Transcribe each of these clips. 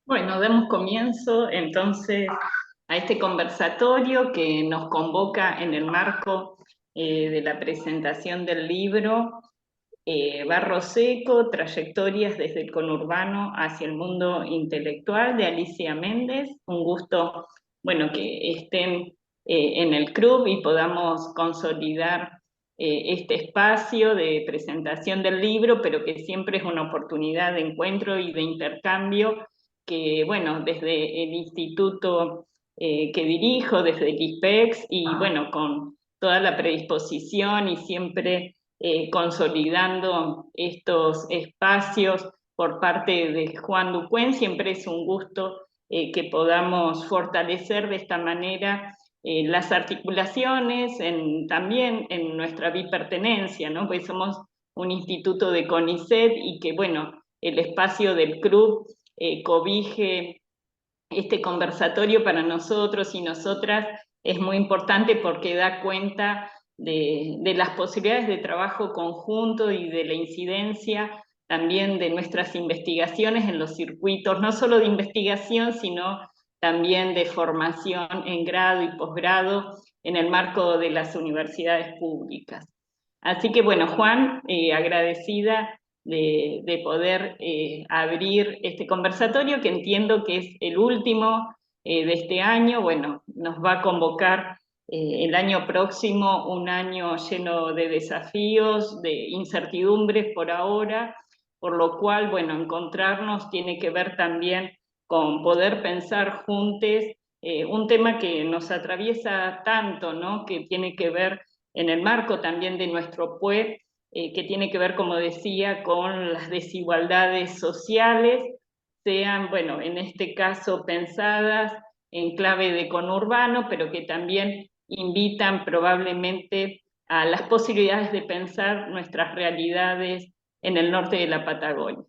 Bueno, damos comienzo entonces a este conversatorio que nos convoca en el marco de la presentación del libro Barro Seco, Trayectorias desde el conurbano hacia el mundo intelectual, de Alicia Méndez. Un gusto, bueno, que estén en el club y podamos consolidar este espacio de presentación del libro, pero que siempre es una oportunidad de encuentro y de intercambio que, bueno, desde el instituto que dirijo, desde el ISPEX, y bueno, con toda la predisposición y siempre consolidando estos espacios por parte de Juan Ducuen. Siempre es un gusto que podamos fortalecer de esta manera las articulaciones, también en nuestra bipertenencia, ¿no? Pues somos un instituto de CONICET y que, bueno, el espacio del club cobije este conversatorio para nosotros y nosotras es muy importante porque da cuenta de las posibilidades de trabajo conjunto y de la incidencia también de nuestras investigaciones en los circuitos, no solo de investigación, sino también de formación en grado y posgrado en el marco de las universidades públicas. Así que bueno, Juan, agradecida de poder abrir este conversatorio, que entiendo que es el último de este año. Bueno, nos va a convocar el año próximo, un año lleno de desafíos, de incertidumbres por ahora, por lo cual, bueno, encontrarnos tiene que ver también con poder pensar juntos un tema que nos atraviesa tanto, ¿no? Que tiene que ver en el marco también de nuestro PUE, que tiene que ver, como decía, con las desigualdades sociales, sean, bueno, en este caso pensadas en clave de conurbano, pero que también invitan probablemente a las posibilidades de pensar nuestras realidades en el norte de la Patagonia.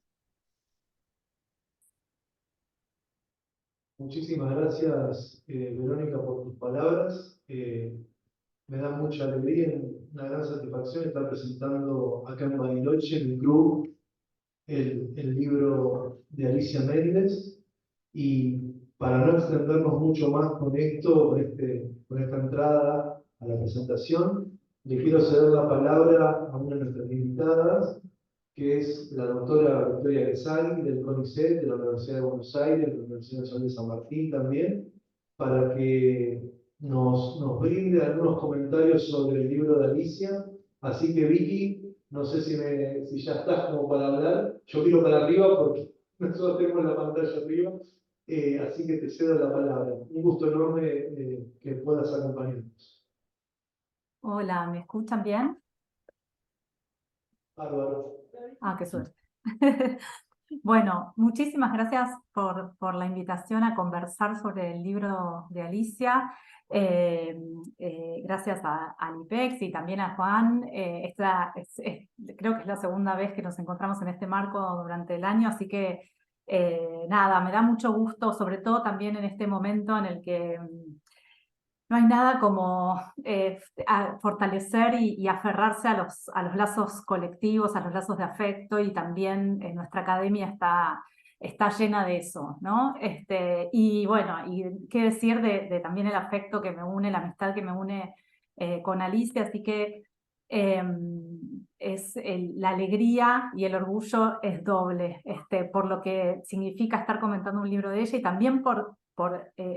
Muchísimas gracias, Verónica, por tus palabras. Me da mucha alegría y una gran satisfacción estar presentando acá en Bariloche, en el club, el libro de Alicia Méndez. Y para no extendernos mucho más con esto, con esta entrada a la presentación, le quiero ceder la palabra a una de nuestras invitadas, que es la doctora Victoria Guesagui, del CONICET, de la Universidad de Buenos Aires, de la Universidad Nacional de San Martín también, para que nos brinde algunos comentarios sobre el libro de Alicia. Así que, Vicky, no sé si ya estás como para hablar. Yo miro para arriba porque nosotros tenemos la pantalla arriba, así que te cedo la palabra. Un gusto enorme que puedas acompañarnos. Hola, ¿me escuchan bien? Bárbaro. Ah, qué suerte. Bueno, muchísimas gracias por la invitación a conversar sobre el libro de Alicia. Gracias al IPEX y también a Juan. Creo que es la segunda vez que nos encontramos en este marco durante el año, así que nada, me da mucho gusto, sobre todo también en este momento en el que no hay nada como fortalecer y aferrarse a los lazos colectivos, a los lazos de afecto, y también nuestra academia está llena de eso, ¿no? Y bueno, y qué decir de también el afecto que me une, la amistad que me une con Alicia, así que la alegría y el orgullo es doble, por lo que significa estar comentando un libro de ella y también por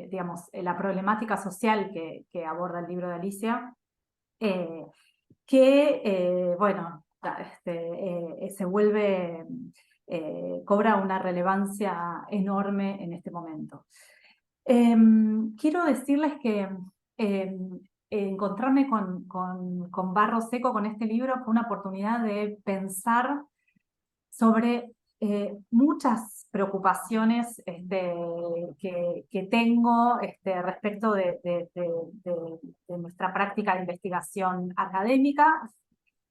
digamos, la problemática social que aborda el libro de Alicia, bueno, se vuelve, cobra una relevancia enorme en este momento. Quiero decirles que encontrarme con Barro Seco, con este libro, fue una oportunidad de pensar sobre muchas preocupaciones que tengo respecto de nuestra práctica de investigación académica,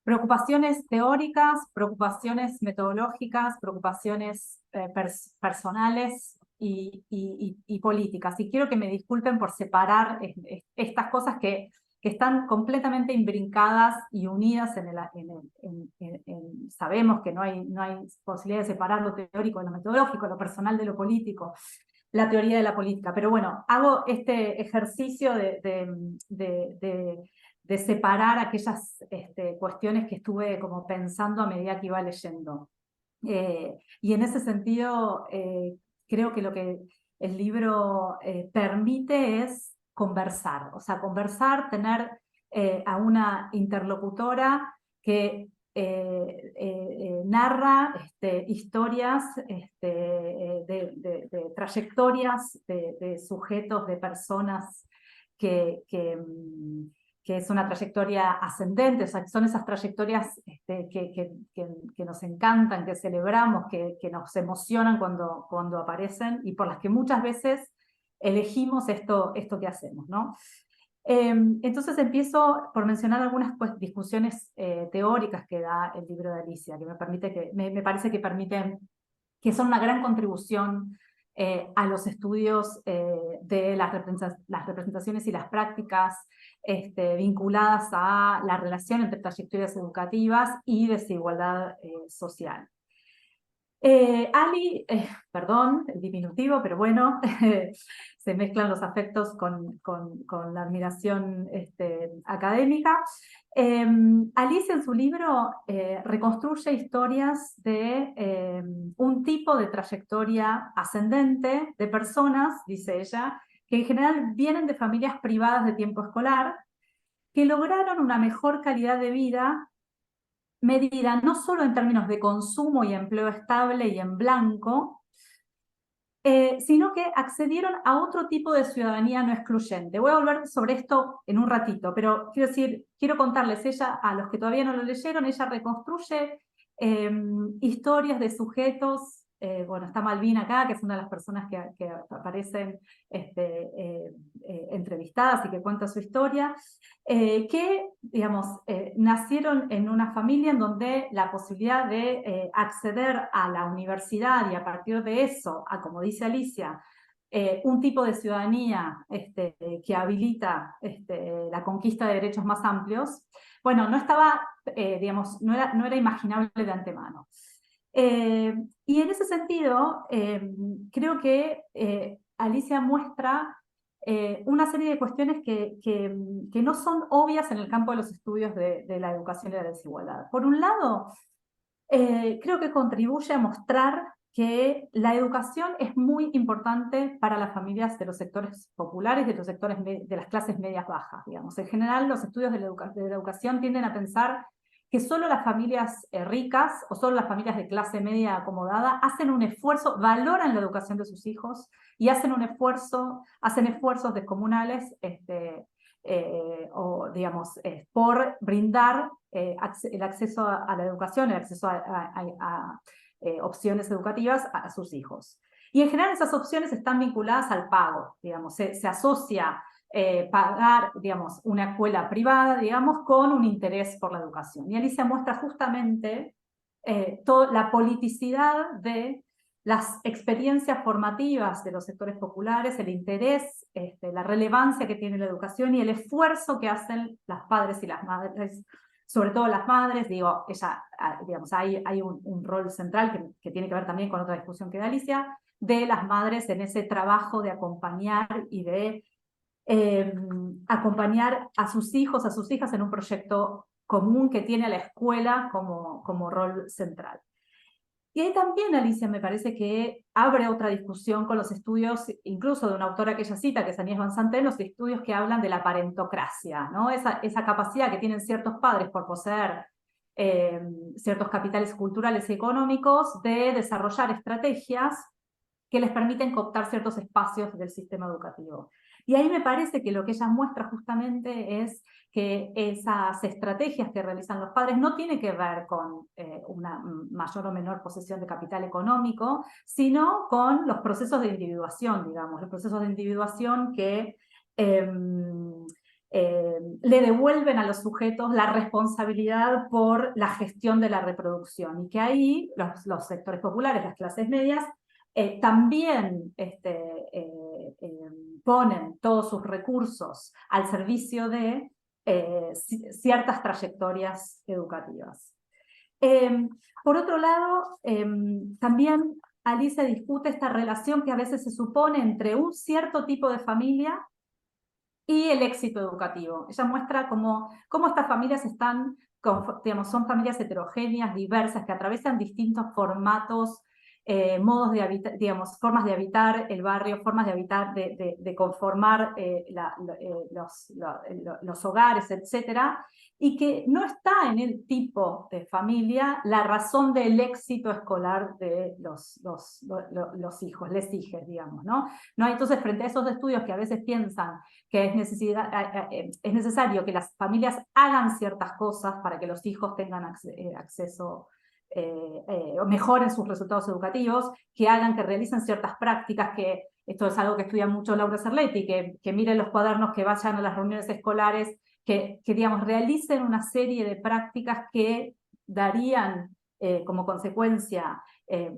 preocupaciones teóricas, preocupaciones metodológicas, preocupaciones personales y políticas. Y quiero que me disculpen por separar estas cosas que que están completamente imbrincadas y unidas sabemos que no hay posibilidad de separar lo teórico de lo metodológico, lo personal de lo político, la teoría de la política. Pero bueno, hago este ejercicio de separar aquellas cuestiones que estuve como pensando a medida que iba leyendo. Y en ese sentido, creo que lo que el libro permite es conversar, o sea, conversar, tener a una interlocutora que narra historias de trayectorias de sujetos, de personas que es una trayectoria ascendente, o sea, son esas trayectorias que nos encantan, que celebramos, que nos emocionan cuando aparecen y por las que muchas veces elegimos esto que hacemos, ¿no? Entonces empiezo por mencionar algunas discusiones teóricas que da el libro de Alicia, que me parece que permiten, que son una gran contribución a los estudios de las representaciones y las prácticas vinculadas a la relación entre trayectorias educativas y desigualdad social. Ali, perdón, el diminutivo, pero bueno, se mezclan los afectos con la admiración académica. Alicia en su libro reconstruye historias de un tipo de trayectoria ascendente de personas, dice ella, que en general vienen de familias privadas de tiempo escolar, que lograron una mejor calidad de vida medida no solo en términos de consumo y empleo estable y en blanco, sino que accedieron a otro tipo de ciudadanía no excluyente. Voy a volver sobre esto en un ratito, pero quiero contarles, ella, a los que todavía no lo leyeron, ella reconstruye historias de sujetos, bueno, está Malvina acá, que es una de las personas que aparecen entrevistadas y que cuenta su historia, que, digamos, nacieron en una familia en donde la posibilidad de acceder a la universidad y a partir de eso, como dice Alicia, un tipo de ciudadanía que habilita la conquista de derechos más amplios, bueno, no estaba, digamos, no era imaginable de antemano. Y en ese sentido, creo que Alicia muestra una serie de cuestiones que no son obvias en el campo de los estudios de la educación y la desigualdad. Por un lado, creo que contribuye a mostrar que la educación es muy importante para las familias de los sectores populares, de los sectores de las clases medias bajas, digamos. En general, los estudios de la educación tienden a pensar que solo las familias ricas o solo las familias de clase media acomodada hacen un esfuerzo, valoran la educación de sus hijos y hacen esfuerzos descomunales por brindar el acceso a la educación, el acceso a opciones educativas a sus hijos. Y en general esas opciones están vinculadas al pago, digamos, se asocia pagar, digamos, una escuela privada, digamos, con un interés por la educación. Y Alicia muestra justamente toda la politicidad de las experiencias formativas de los sectores populares, el interés, la relevancia que tiene la educación y el esfuerzo que hacen las padres y las madres, sobre todo las madres, digo, digamos, hay un rol central que tiene que ver también con otra discusión que da Alicia, de las madres en ese trabajo de acompañar y de acompañar a sus hijos, a sus hijas en un proyecto común que tiene a la escuela como rol central. Y ahí también Alicia me parece que abre otra discusión con los estudios, incluso de una autora que ella cita, que es Agnès Van Santen, los estudios que hablan de la parentocracia, ¿no? Esa capacidad que tienen ciertos padres por poseer ciertos capitales culturales y económicos de desarrollar estrategias que les permiten cooptar ciertos espacios del sistema educativo. Y ahí me parece que lo que ella muestra justamente es que esas estrategias que realizan los padres no tienen que ver con una mayor o menor posesión de capital económico, sino con los procesos de individuación, digamos, los procesos de individuación que le devuelven a los sujetos la responsabilidad por la gestión de la reproducción, y que ahí los sectores populares, las clases medias, también ponen todos sus recursos al servicio de ciertas trayectorias educativas. Por otro lado, también Alicia discute esta relación que a veces se supone entre un cierto tipo de familia y el éxito educativo. Ella muestra cómo estas familias están, digamos, son familias heterogéneas, diversas, que atraviesan distintos formatos, modos de habitar, digamos, formas de habitar el barrio, formas de habitar, de conformar los hogares, etcétera, y que no está en el tipo de familia la razón del éxito escolar de los hijos, les hijes, digamos, ¿no? No hay, entonces, frente a esos estudios que a veces piensan que es necesario que las familias hagan ciertas cosas para que los hijos tengan acceso o mejoren sus resultados educativos, que hagan, que realicen ciertas prácticas, que esto es algo que estudia mucho Laura Cerletti, que miren los cuadernos, que vayan a las reuniones escolares, que digamos, realicen una serie de prácticas que darían como consecuencia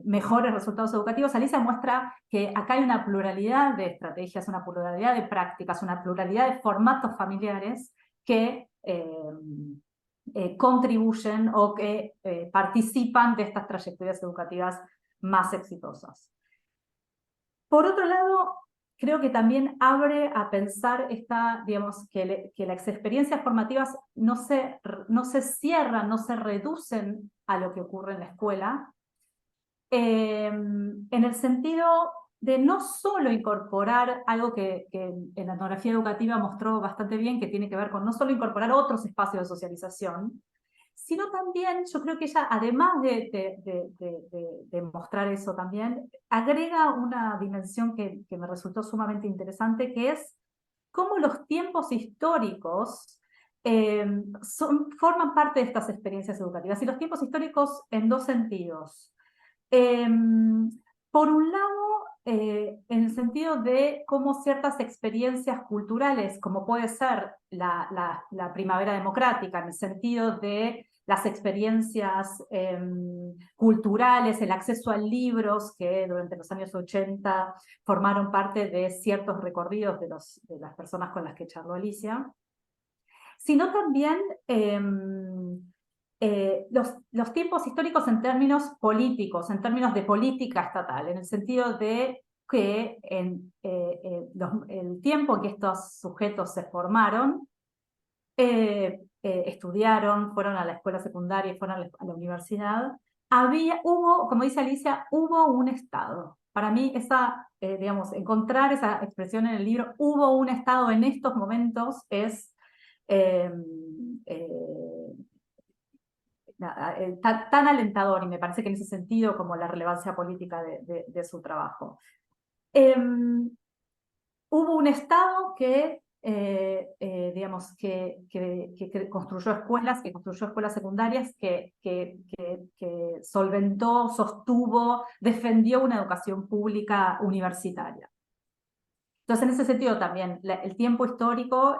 mejores resultados educativos. Alicia muestra que acá hay una pluralidad de estrategias, una pluralidad de prácticas, una pluralidad de formatos familiares que contribuyen o que participan de estas trayectorias educativas más exitosas. Por otro lado, creo que también abre a pensar digamos, que las experiencias formativas no se cierran, no se reducen a lo que ocurre en la escuela, en el sentido de no solo incorporar algo que en la etnografía educativa mostró bastante bien, que tiene que ver con no solo incorporar otros espacios de socialización, sino también, yo creo que ella, además de mostrar eso también, agrega una dimensión que me resultó sumamente interesante, que es cómo los tiempos históricos forman parte de estas experiencias educativas. Y los tiempos históricos en dos sentidos. Por un lado, en el sentido de cómo ciertas experiencias culturales, como puede ser la primavera democrática, en el sentido de las experiencias culturales, el acceso a libros que durante los años 80 formaron parte de ciertos recorridos de las personas con las que charló Alicia, sino también los tiempos históricos en términos políticos, en términos de política estatal, en el sentido de que el tiempo en que estos sujetos se formaron, estudiaron, fueron a la escuela secundaria, fueron a la universidad, hubo, como dice Alicia, hubo un Estado. Para mí, digamos, encontrar esa expresión en el libro, hubo un Estado en estos momentos, es tan alentador, y me parece que en ese sentido como la relevancia política de su trabajo. Hubo un Estado que, digamos, que construyó escuelas secundarias, que solventó, sostuvo, defendió una educación pública universitaria. Entonces, en ese sentido también, el tiempo histórico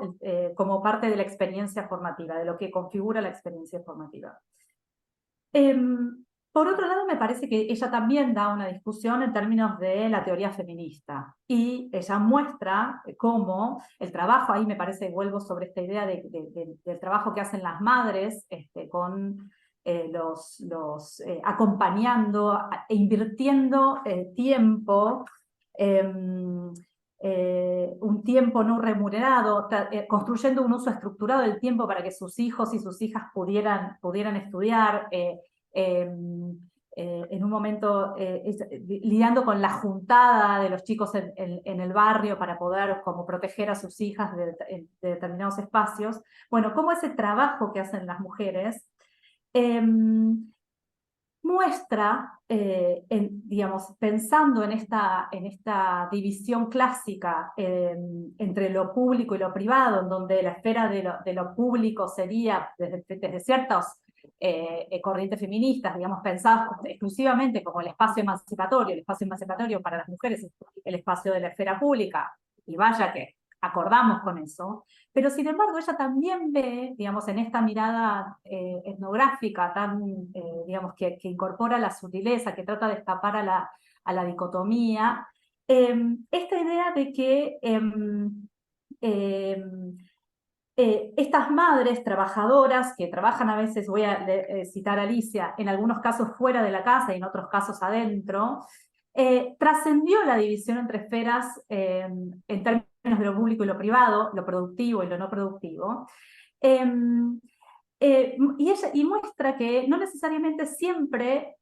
como parte de la experiencia formativa, de lo que configura la experiencia formativa. Por otro lado, me parece que ella también da una discusión en términos de la teoría feminista, y ella muestra cómo el trabajo, ahí me parece, vuelvo sobre esta idea del trabajo que hacen las madres con acompañando e invirtiendo tiempo, un tiempo no remunerado, construyendo un uso estructurado del tiempo para que sus hijos y sus hijas pudieran estudiar, en un momento lidiando con la juntada de los chicos en el barrio para poder como proteger a sus hijas de determinados espacios. Bueno, cómo ese trabajo que hacen las mujeres muestra, digamos, pensando en esta división clásica entre lo público y lo privado, en donde la esfera de lo público sería desde ciertos corrientes feministas, digamos, pensadas exclusivamente como el espacio emancipatorio para las mujeres es el espacio de la esfera pública, y vaya que acordamos con eso, pero sin embargo ella también ve, digamos, en esta mirada etnográfica digamos, que incorpora la sutileza, que trata de escapar a la dicotomía, esta idea de que estas madres trabajadoras que trabajan a veces, voy a citar a Alicia, en algunos casos fuera de la casa y en otros casos adentro, trascendió la división entre esferas en términos de lo público y lo privado, lo productivo y lo no productivo. Y muestra que no necesariamente siempre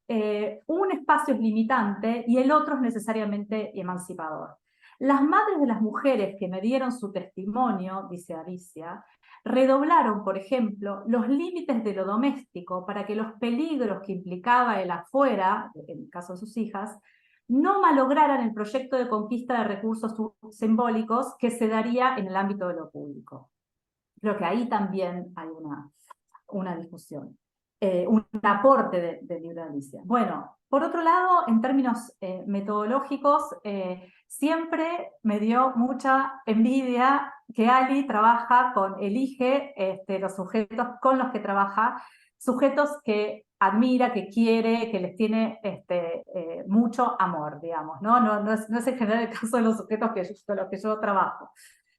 un espacio es limitante y el otro es necesariamente emancipador. Las madres de las mujeres que me dieron su testimonio, dice Alicia, redoblaron, por ejemplo, los límites de lo doméstico para que los peligros que implicaba el afuera, en el caso de sus hijas, no malograran el proyecto de conquista de recursos simbólicos que se daría en el ámbito de lo público. Creo que ahí también hay una discusión, un aporte del libro de Alicia. Bueno, por otro lado, en términos metodológicos, siempre me dio mucha envidia que Ali elige los sujetos con los que trabaja, sujetos que admira, que quiere, que les tiene mucho amor, digamos, ¿no? No es en general el caso de los sujetos con los que yo trabajo.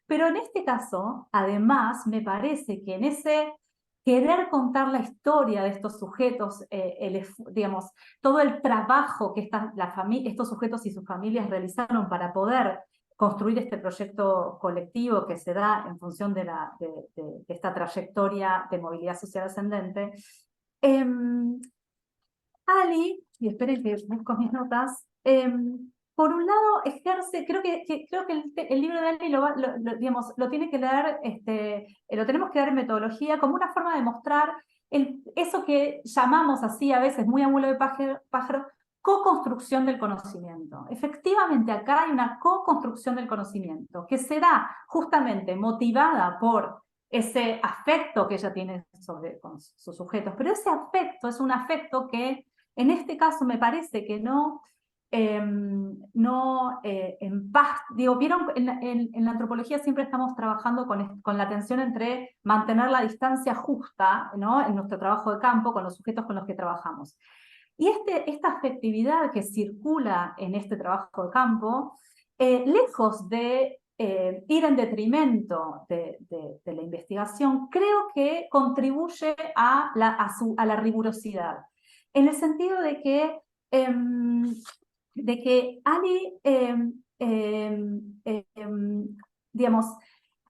Pero en este caso, además, me parece que en ese querer contar la historia de estos sujetos, digamos, todo el trabajo que estos sujetos y sus familias realizaron para poder construir este proyecto colectivo que se da en función de esta trayectoria de movilidad social ascendente, Ali, y esperen que busco mis notas, por un lado ejerce, creo que el libro de Ali digamos, lo tiene que leer, lo tenemos que leer en metodología como una forma de mostrar eso que llamamos así a veces, muy abuelo de pájaro, co-construcción del conocimiento. Efectivamente, acá hay una co-construcción del conocimiento que será justamente motivada por ese afecto que ella tiene con sus sujetos, pero ese afecto es un afecto que en este caso me parece que en paz, digo, vieron, en la antropología siempre estamos trabajando con la tensión entre mantener la distancia justa, ¿no? En nuestro trabajo de campo, con los sujetos con los que trabajamos. Y esta afectividad que circula en este trabajo de campo, lejos de ir en detrimento de la investigación, creo que contribuye a la rigurosidad, en el sentido de que Ali, digamos,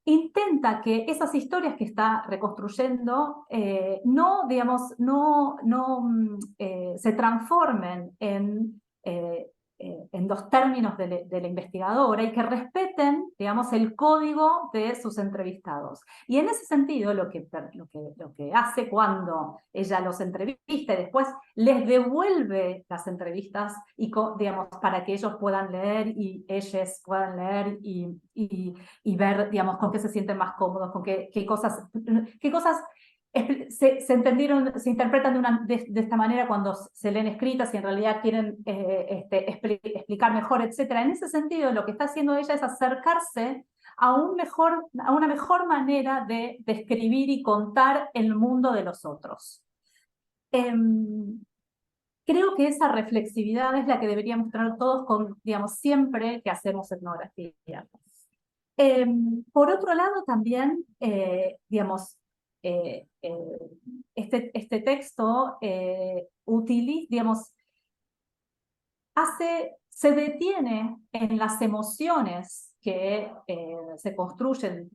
intenta que esas historias que está reconstruyendo se transformen en los términos de la investigadora y que respeten, digamos, el código de sus entrevistados. Y en ese sentido, lo que hace cuando ella los entrevista y después les devuelve las entrevistas digamos, para que ellos puedan leer y ellas puedan leer y ver, digamos, con qué se sienten más cómodos, con qué cosas se entendieron, se interpretan de esta manera cuando se leen escritas y en realidad quieren explicar mejor, etc. En ese sentido, lo que está haciendo ella es acercarse a una mejor manera de describir y contar el mundo de los otros. Creo que esa reflexividad es la que deberíamos tener todos, digamos, siempre que hacemos etnografía. Por otro lado, también, digamos, este texto digamos, se detiene en las emociones que construyen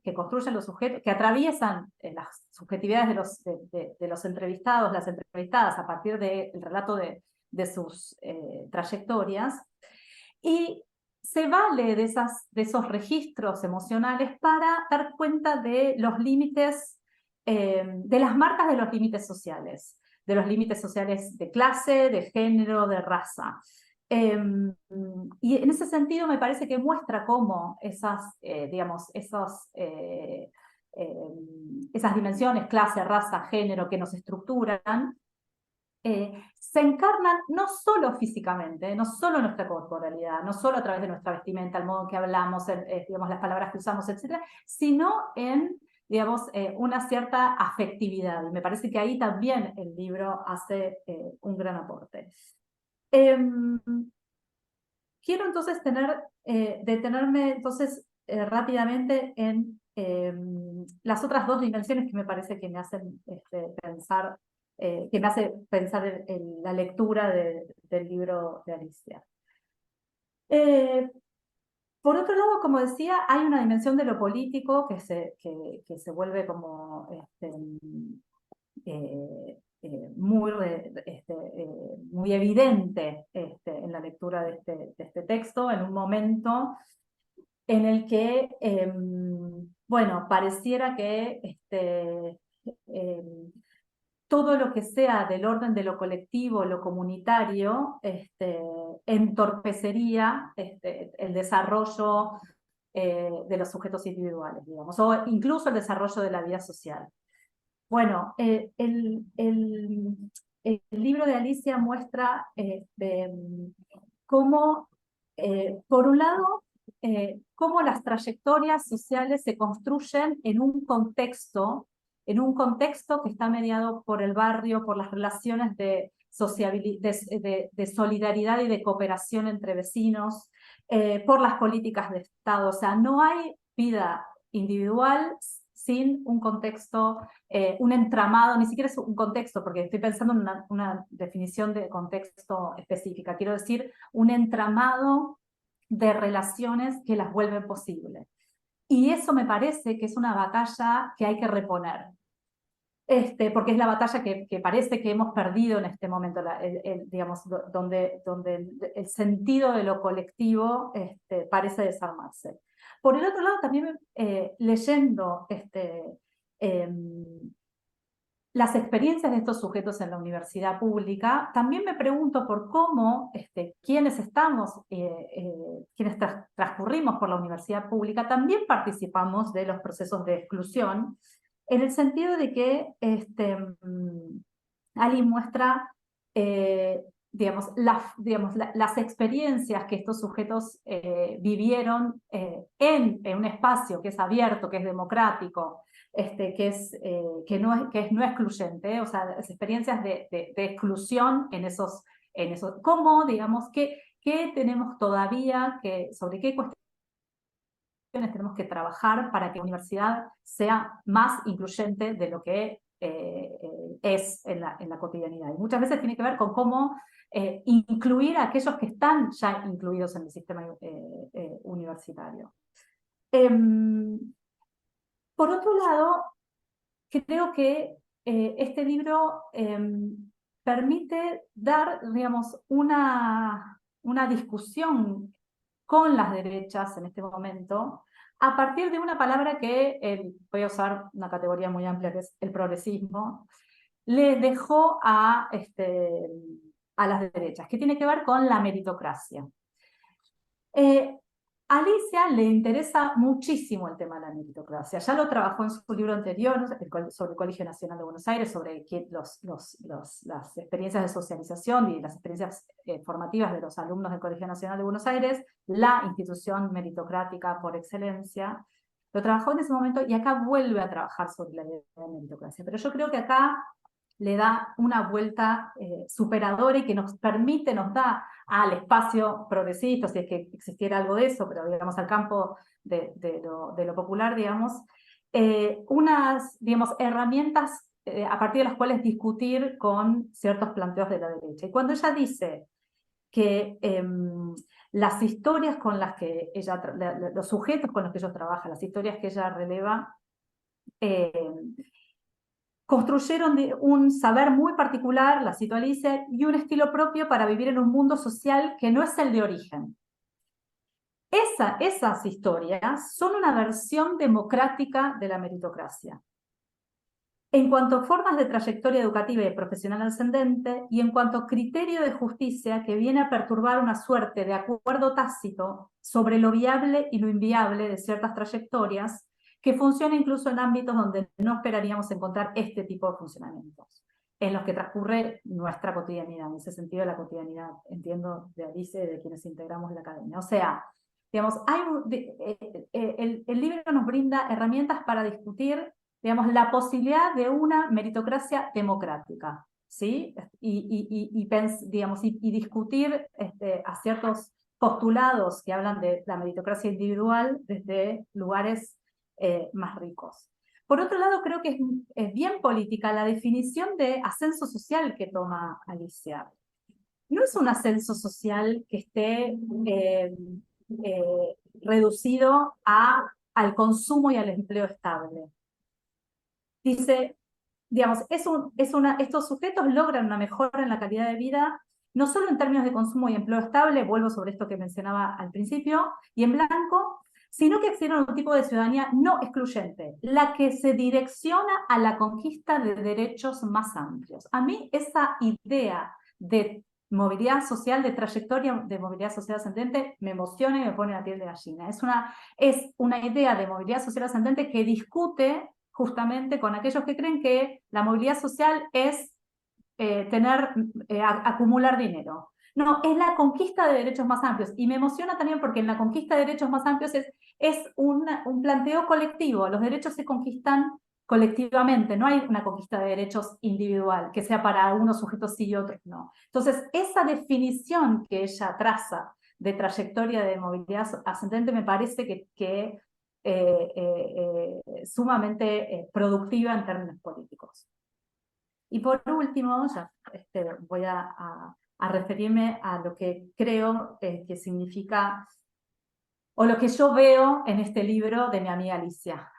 los sujetos, que atraviesan las subjetividades de los entrevistados, las entrevistadas a partir del relato de sus trayectorias, y se vale de esos registros emocionales para dar cuenta de los límites, de las marcas de los límites sociales de clase, de género, de raza. Y en ese sentido me parece que muestra cómo esas dimensiones, clase, raza, género, que nos estructuran, se encarnan no solo físicamente, no solo en nuestra corporalidad, no solo a través de nuestra vestimenta, el modo en que hablamos, digamos, las palabras que usamos, etc., sino en, digamos, una cierta afectividad. Y me parece que ahí también el libro hace un gran aporte. Quiero entonces detenerme rápidamente en las otras dos dimensiones que me parece que me hacen pensar, que me hace pensar en la lectura del libro de Alicia. Por otro lado, como decía, hay una dimensión de lo político que se vuelve como muy evidente en la lectura de este texto, en un momento en el que, bueno, pareciera que todo lo que sea del orden de lo colectivo, lo comunitario, entorpecería el desarrollo de los sujetos individuales, digamos, o incluso el desarrollo de la vida social. Bueno, el libro de Alicia muestra cómo, por un lado, cómo las trayectorias sociales se construyen en un contexto que está mediado por el barrio, por las relaciones de solidaridad y de cooperación entre vecinos, por las políticas de Estado. O sea, no hay vida individual sin un contexto, un entramado, ni siquiera es un contexto, porque estoy pensando en una definición de contexto específica. Quiero decir, un entramado de relaciones que las vuelven posibles. Y eso me parece que es una batalla que hay que reponer. Porque es la batalla que parece que hemos perdido en este momento, digamos, donde el sentido de lo colectivo parece desarmarse. Por el otro lado, también leyendo las experiencias de estos sujetos en la universidad pública, también me pregunto por cómo quienes estamos, quienes transcurrimos por la universidad pública, también participamos de los procesos de exclusión, en el sentido de que Ali muestra digamos, las experiencias que estos sujetos vivieron en un espacio que es abierto, que es democrático, que no es excluyente, o sea, las experiencias de exclusión en esos, ¿cómo, digamos, qué tenemos todavía, sobre qué cuestiones tenemos que trabajar para que la universidad sea más incluyente de lo que es en la cotidianidad? Y muchas veces tiene que ver con cómo incluir a aquellos que están ya incluidos en el sistema universitario. Por otro lado, creo que este libro permite dar, digamos, una discusión con las derechas en este momento, a partir de una palabra que, voy a usar una categoría muy amplia, que es el progresismo, les dejó a las derechas, que tiene que ver con la meritocracia. A Alicia le interesa muchísimo el tema de la meritocracia. Ya lo trabajó en su libro anterior sobre el Colegio Nacional de Buenos Aires, sobre las experiencias de socialización y las experiencias formativas de los alumnos del Colegio Nacional de Buenos Aires, la institución meritocrática por excelencia. Lo trabajó en ese momento y acá vuelve a trabajar sobre la idea de meritocracia. Pero yo creo que acá le da una vuelta superadora y que nos permite, nos da al espacio progresista, si es que existiera algo de eso, pero digamos al campo de lo popular, digamos, unas, digamos, herramientas a partir de las cuales discutir con ciertos planteos de la derecha. Y cuando ella dice que las historias con las que ella, los sujetos con los que ella trabaja, las historias que ella releva, construyeron un saber muy particular, la cito Alicia, y un estilo propio para vivir en un mundo social que no es el de origen. Esas historias son una versión democrática de la meritocracia. En cuanto a formas de trayectoria educativa y profesional ascendente, y en cuanto a criterio de justicia que viene a perturbar una suerte de acuerdo tácito sobre lo viable y lo inviable de ciertas trayectorias, que funciona incluso en ámbitos donde no esperaríamos encontrar este tipo de funcionamientos, en los que transcurre nuestra cotidianidad. En ese sentido, la cotidianidad, entiendo, de Alicia y de quienes integramos la academia. O sea, digamos, el libro nos brinda herramientas para discutir, digamos, la posibilidad de una meritocracia democrática, ¿sí? Y discutir a ciertos postulados que hablan de la meritocracia individual desde lugares más ricos. Por otro lado, creo que es bien política la definición de ascenso social que toma Alicia. No es un ascenso social que esté reducido al consumo y al empleo estable. Dice, digamos, estos sujetos logran una mejora en la calidad de vida, no solo en términos de consumo y empleo estable, vuelvo sobre esto que mencionaba al principio, y en blanco, sino que acceden a un tipo de ciudadanía no excluyente, la que se direcciona a la conquista de derechos más amplios. A mí esa idea de movilidad social, de trayectoria de movilidad social ascendente, me emociona y me pone la piel de gallina. Es una idea de movilidad social ascendente que discute justamente con aquellos que creen que la movilidad social es acumular dinero. No, es la conquista de derechos más amplios. Y me emociona también porque en la conquista de derechos más amplios es un planteo colectivo. Los derechos se conquistan colectivamente, no hay una conquista de derechos individual, que sea para unos sujetos sí y otros no. Entonces, esa definición que ella traza de trayectoria de movilidad ascendente me parece que sumamente productiva en términos políticos. Y por último, ya voy a referirme a lo que creo que significa, o lo que yo veo en este libro de mi amiga Alicia.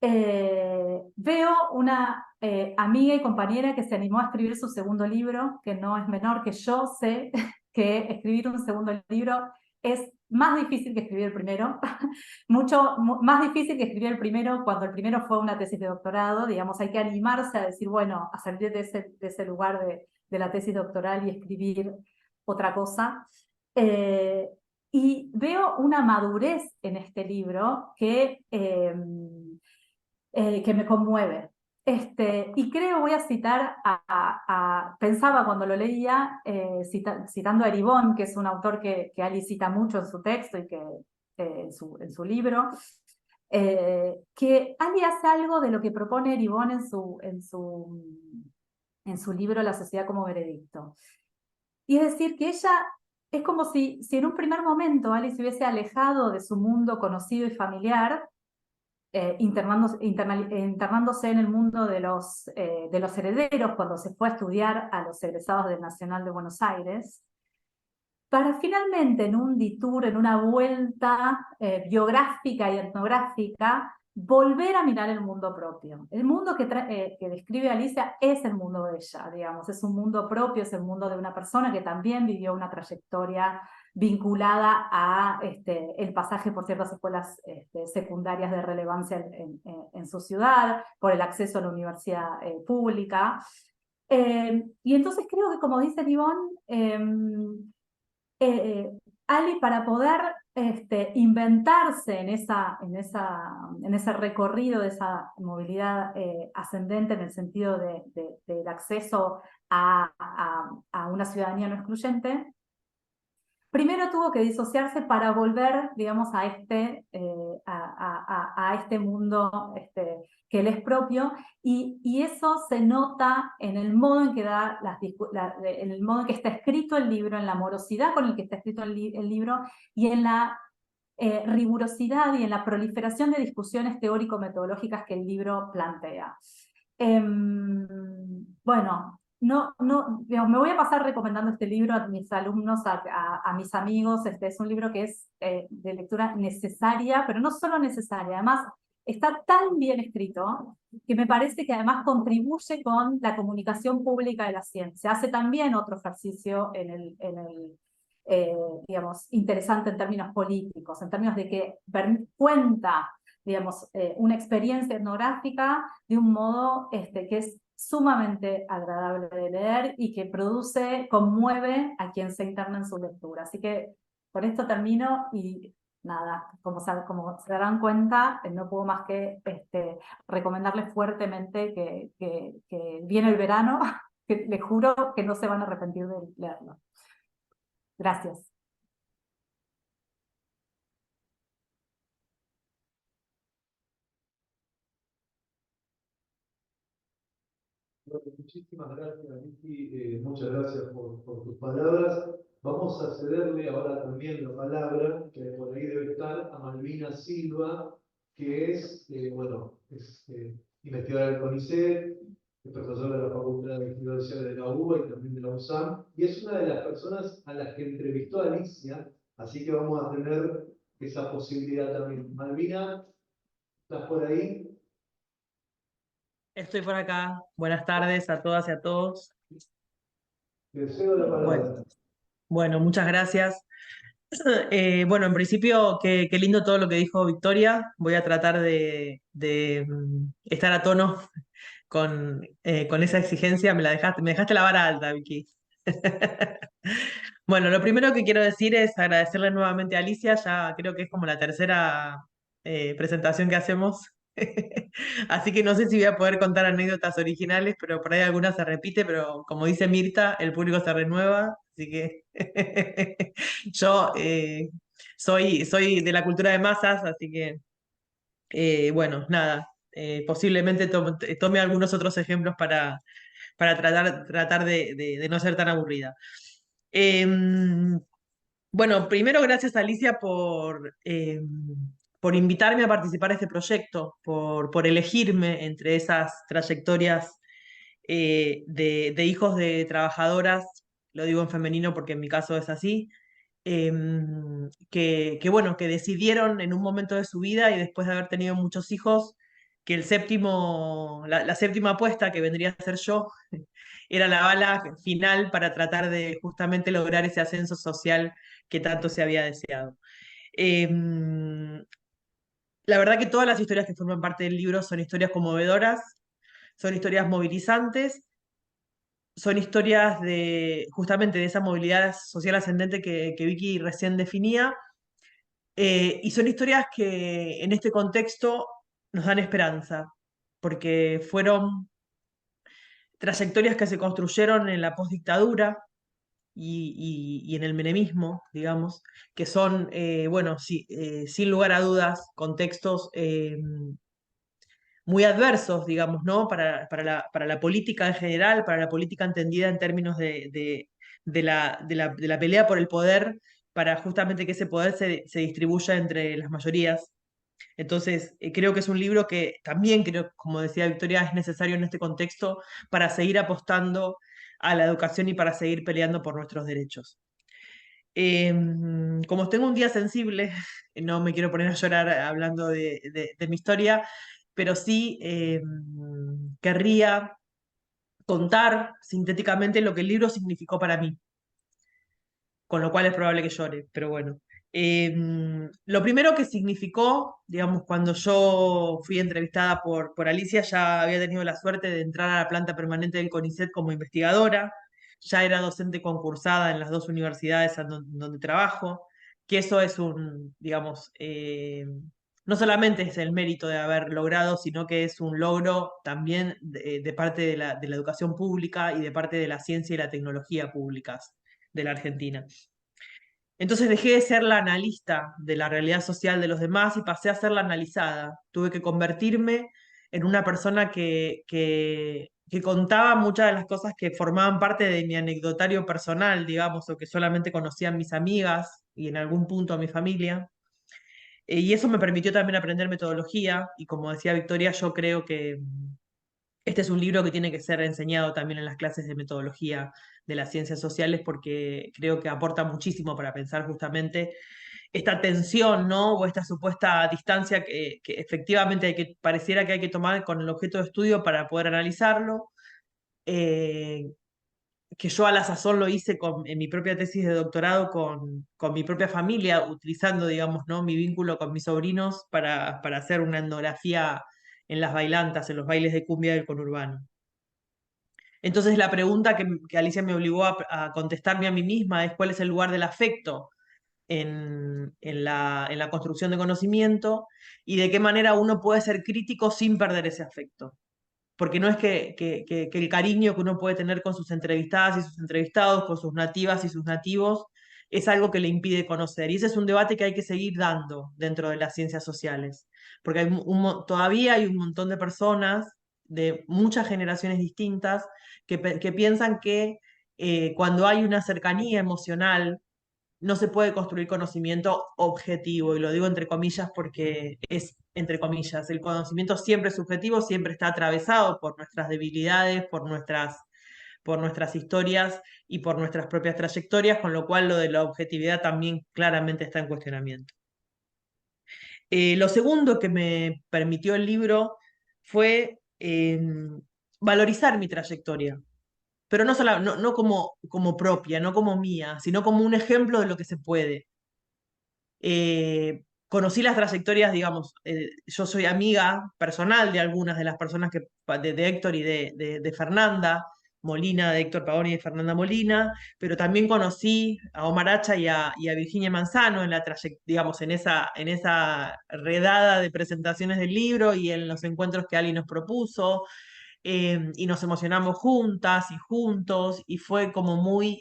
Veo una amiga y compañera que se animó a escribir su segundo libro, que no es menor, que yo sé que escribir un segundo libro es más difícil que escribir el primero, mucho más difícil que escribir el primero cuando el primero fue una tesis de doctorado, digamos, hay que animarse a decir, bueno, a salir de ese lugar de la tesis doctoral y escribir otra cosa. Y veo una madurez en este libro que me conmueve. Y creo, voy a citar, pensaba cuando lo leía, citando a Eribon, que es un autor que Ali cita mucho en su texto y que en su libro, que Ali hace algo de lo que propone Eribon en su libro La sociedad como veredicto. Y es decir, que ella es como si en un primer momento Ali se hubiese alejado de su mundo conocido y familiar, internándose en el mundo de los herederos cuando se fue a estudiar a los egresados del Nacional de Buenos Aires, para finalmente en un detour, en una vuelta biográfica y etnográfica, volver a mirar el mundo propio. El mundo que describe Alicia es el mundo de ella, digamos, es un mundo propio, es el mundo de una persona que también vivió una trayectoria vinculada a el pasaje por ciertas escuelas secundarias de relevancia en su ciudad, por el acceso a la universidad pública. Y entonces creo que, como dice Livón, Ali, para poder inventarse en ese recorrido de esa movilidad ascendente en el sentido del acceso a una ciudadanía no excluyente, primero tuvo que disociarse para volver, digamos, a este mundo que le es propio, y eso se nota en el modo en que en el modo en que está escrito el libro, en la morosidad con el que está escrito el libro, y en la rigurosidad y en la proliferación de discusiones teórico-metodológicas que el libro plantea. Bueno, digamos, me voy a pasar recomendando este libro a mis alumnos, a mis amigos. Es un libro que es de lectura necesaria, pero no solo necesaria, además está tan bien escrito que me parece que además contribuye con la comunicación pública de la ciencia. Hace también otro ejercicio digamos, interesante en términos políticos, en términos de que cuenta, digamos, una experiencia etnográfica de un modo que es sumamente agradable de leer y que conmueve a quien se interna en su lectura. Así que con esto termino y nada, como se darán cuenta, no puedo más que recomendarles fuertemente que viene el verano, que les juro que no se van a arrepentir de leerlo. Gracias. Muchísimas gracias, Vicky. Muchas gracias por tus palabras. Vamos a cederle ahora también la palabra, que por ahí debe estar, a Malvina Silva, que es, investigadora del CONICET, es profesora de la Facultad de Filosofía de la UBA y también de la USAM, y es una de las personas a las que entrevistó Alicia, así que vamos a tener esa posibilidad también. Malvina, ¿estás por ahí? Estoy por acá. Buenas tardes a todas y a todos. Te cedo la Bueno, palabra. bueno, muchas gracias. Bueno, en principio, qué lindo todo lo que dijo Victoria. Voy a tratar de estar a tono con esa exigencia. Me dejaste la vara alta, Vicky. Bueno, lo primero que quiero decir es agradecerle nuevamente a Alicia. Ya creo que es como la tercera presentación que hacemos. Así que no sé si voy a poder contar anécdotas originales, pero por ahí alguna se repite, pero como dice Mirta, el público se renueva, así que yo soy de la cultura de masas, así que bueno, nada, posiblemente tome algunos otros ejemplos para tratar de no ser tan aburrida. Em, bueno, primero gracias Alicia por invitarme a participar de este proyecto, por elegirme entre esas trayectorias de hijos de trabajadoras, lo digo en femenino porque en mi caso es así, bueno, que decidieron en un momento de su vida y después de haber tenido muchos hijos, que la séptima apuesta, que vendría a ser yo, era la bala final para tratar de justamente lograr ese ascenso social que tanto se había deseado. La verdad que todas las historias que forman parte del libro son historias conmovedoras, son historias movilizantes, son historias justamente de esa movilidad social ascendente que Vicky recién definía, y son historias que en este contexto nos dan esperanza, porque fueron trayectorias que se construyeron en la postdictadura y en el menemismo, digamos, que son, bueno, sí, sin lugar a dudas, contextos muy adversos, digamos, ¿no? Para la política en general, para la política entendida en términos de la pelea por el poder, para justamente que ese poder se distribuya entre las mayorías. Entonces, creo que es un libro que también, creo, como decía Victoria, es necesario en este contexto para seguir apostando a la educación y para seguir peleando por nuestros derechos. Como tengo un día sensible, no me quiero poner a llorar hablando de mi historia, pero sí querría contar sintéticamente lo que el libro significó para mí, con lo cual es probable que llore, pero bueno. Lo primero que significó, digamos, cuando yo fui entrevistada por Alicia, ya había tenido la suerte de entrar a la planta permanente del CONICET como investigadora, ya era docente concursada en las dos universidades donde trabajo, que eso es digamos, no solamente es el mérito de haber logrado, sino que es un logro también de parte de la educación pública y de parte de la ciencia y la tecnología públicas de la Argentina. Entonces dejé de ser la analista de la realidad social de los demás y pasé a ser la analizada. Tuve que convertirme en una persona que contaba muchas de las cosas que formaban parte de mi anecdotario personal, digamos, o que solamente conocían mis amigas y en algún punto a mi familia. Y eso me permitió también aprender metodología y como decía Victoria, yo creo que este es un libro que tiene que ser enseñado también en las clases de metodología de las ciencias sociales porque creo que aporta muchísimo para pensar justamente esta tensión, ¿no? O esta supuesta distancia que efectivamente pareciera que hay que tomar con el objeto de estudio para poder analizarlo. Eh, que yo a la sazón lo hice en mi propia tesis de doctorado con mi propia familia, utilizando, digamos, ¿no? Mi vínculo con mis sobrinos para hacer una etnografía en las bailantas, en los bailes de cumbia del conurbano. Entonces la pregunta que Alicia me obligó a contestarme a mí misma es cuál es el lugar del afecto en la construcción de conocimiento y de qué manera uno puede ser crítico sin perder ese afecto. Porque no es que el cariño que uno puede tener con sus entrevistadas y sus entrevistados, con sus nativas y sus nativos, es algo que le impide conocer. Y ese es un debate que hay que seguir dando dentro de las ciencias sociales. Porque todavía hay un montón de personas de muchas generaciones distintas que piensan que cuando hay una cercanía emocional, no se puede construir conocimiento objetivo, y lo digo entre comillas porque es entre comillas. El conocimiento siempre es subjetivo, siempre está atravesado por nuestras debilidades, por nuestras historias y por nuestras propias trayectorias, con lo cual lo de la objetividad también claramente está en cuestionamiento. Lo segundo que me permitió el libro fue valorizar mi trayectoria, pero no como propia, no como mía, sino como un ejemplo de lo que se puede. Conocí las trayectorias, digamos, yo soy amiga personal de algunas de las personas de Héctor y de Fernanda Molina, de Héctor Pavoni y de Fernanda Molina, pero también conocí a Omar Hacha y a Virginia Manzano en digamos, en esa redada de presentaciones del libro y en los encuentros que Ali nos propuso, y nos emocionamos juntas y juntos, y fue como muy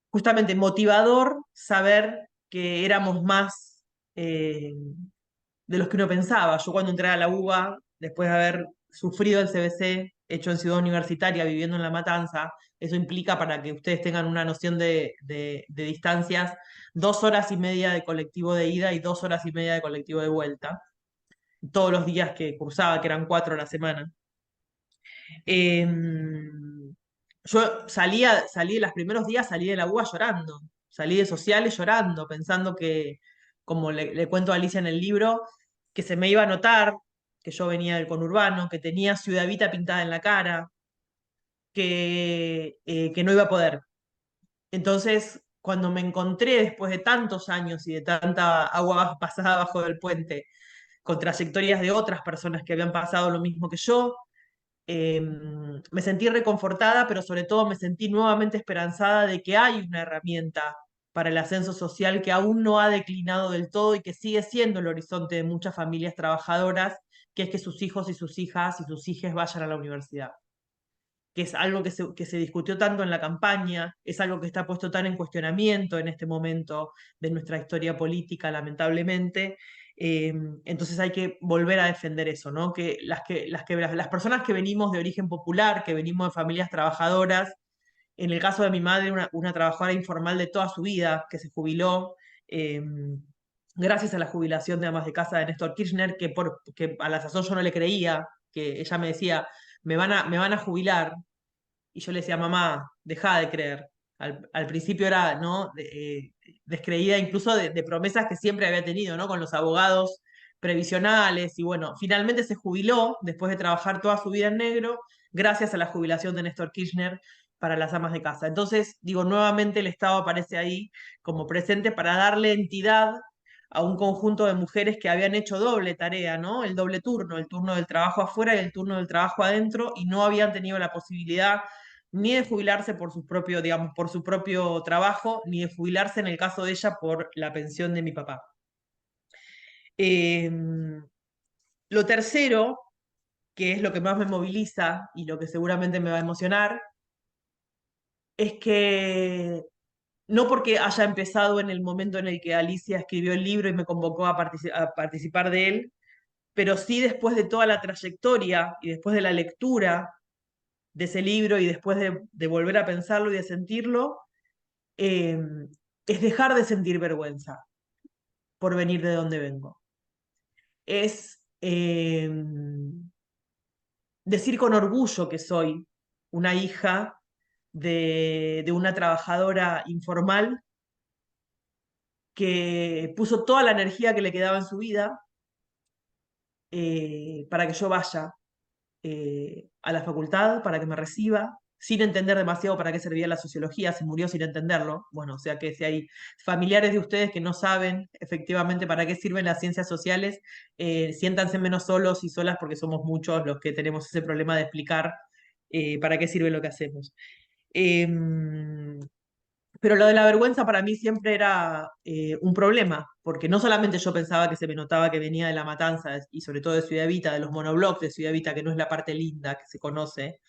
justamente motivador saber que éramos más de los que uno pensaba. Yo cuando entré a la UBA, después de haber sufrido el CBC, hecho en Ciudad Universitaria, viviendo en La Matanza, eso implica, para que ustedes tengan una noción de distancias, 2 horas y media de colectivo de ida y 2 horas y media de colectivo de vuelta, todos los días que cursaba, que eran 4 a la semana. Yo salí de los primeros días, salí de la UBA llorando, salí de sociales llorando, pensando que, como le cuento a Alicia en el libro, que se me iba a notar que yo venía del conurbano, que tenía Ciudad Vita pintada en la cara, que no iba a poder. Entonces, cuando me encontré después de tantos años y de tanta agua pasada bajo del puente, con trayectorias de otras personas que habían pasado lo mismo que yo, me sentí reconfortada, pero sobre todo me sentí nuevamente esperanzada de que hay una herramienta para el ascenso social que aún no ha declinado del todo y que sigue siendo el horizonte de muchas familias trabajadoras, que es que sus hijos y sus hijas y sus hijes vayan a la universidad, que es algo que se discutió tanto en la campaña, es algo que está puesto tan en cuestionamiento en este momento de nuestra historia política, lamentablemente. Entonces hay que volver a defender eso, ¿no? Que las personas que venimos de origen popular, que venimos de familias trabajadoras, en el caso de mi madre, una trabajadora informal de toda su vida, que se jubiló, eh, gracias a la jubilación de amas de casa de Néstor Kirchner, que a la sazón yo no le creía, que ella me decía, me van a jubilar, y yo le decía, mamá, deja de creer. Al principio era, ¿no? Descreída incluso de promesas que siempre había tenido, ¿no? Con los abogados previsionales, y bueno, finalmente se jubiló después de trabajar toda su vida en negro, gracias a la jubilación de Néstor Kirchner para las amas de casa. Entonces, digo, nuevamente el Estado aparece ahí como presente para darle entidad a un conjunto de mujeres que habían hecho doble tarea, ¿no? El doble turno, el turno del trabajo afuera y el turno del trabajo adentro, y no habían tenido la posibilidad ni de jubilarse por su propio, digamos, por su propio trabajo, ni de jubilarse en el caso de ella por la pensión de mi papá. Eh, lo tercero, que es lo que más me moviliza y lo que seguramente me va a emocionar, es que no porque haya empezado en el momento en el que Alicia escribió el libro y me convocó a participar de él, pero sí después de toda la trayectoria y después de la lectura de ese libro y después de volver a pensarlo y de sentirlo, eh, es dejar de sentir vergüenza por venir de donde vengo. Es decir con orgullo que soy una hija de una trabajadora informal que puso toda la energía que le quedaba en su vida para que yo vaya a la facultad, para que me reciba, sin entender demasiado para qué servía la sociología, se murió sin entenderlo. Bueno, o sea que si hay familiares de ustedes que no saben efectivamente para qué sirven las ciencias sociales, siéntanse menos solos y solas, porque somos muchos los que tenemos ese problema de explicar para qué sirve lo que hacemos. Pero lo de la vergüenza para mí siempre era un problema, porque no solamente yo pensaba que se me notaba que venía de La Matanza y sobre todo de Ciudad Evita, de los monoblocs de Ciudad Evita, que no es la parte linda que se conoce,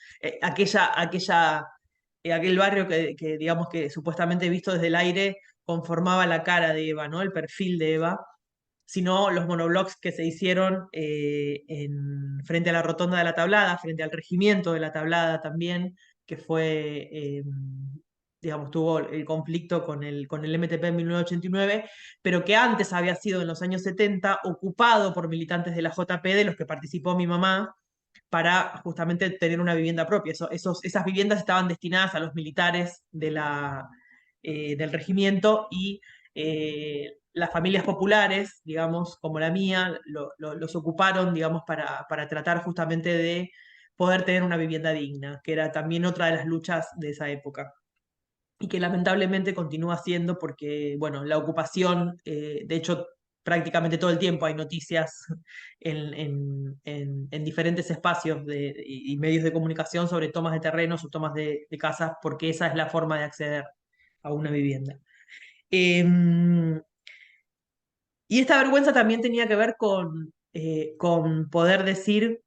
aquel barrio digamos que supuestamente visto desde el aire conformaba la cara de Eva, ¿no? El perfil de Eva, sino los monoblocks que se hicieron frente a la rotonda de la Tablada, frente al regimiento de la Tablada también, que fue, digamos, tuvo el conflicto con el MTP en 1989, pero que antes había sido en los años 70 ocupado por militantes de la JP, de los que participó mi mamá, para justamente tener una vivienda propia. Esas viviendas estaban destinadas a los militares del regimiento y las familias populares, digamos, como la mía, los ocuparon, digamos, para tratar justamente de poder tener una vivienda digna, que era también otra de las luchas de esa época. Y que lamentablemente continúa siendo porque, bueno, la ocupación, de hecho, prácticamente todo el tiempo hay noticias en diferentes espacios y medios de comunicación sobre tomas de terrenos o tomas de casas, porque esa es la forma de acceder a una vivienda. Y esta vergüenza también tenía que ver con poder decir,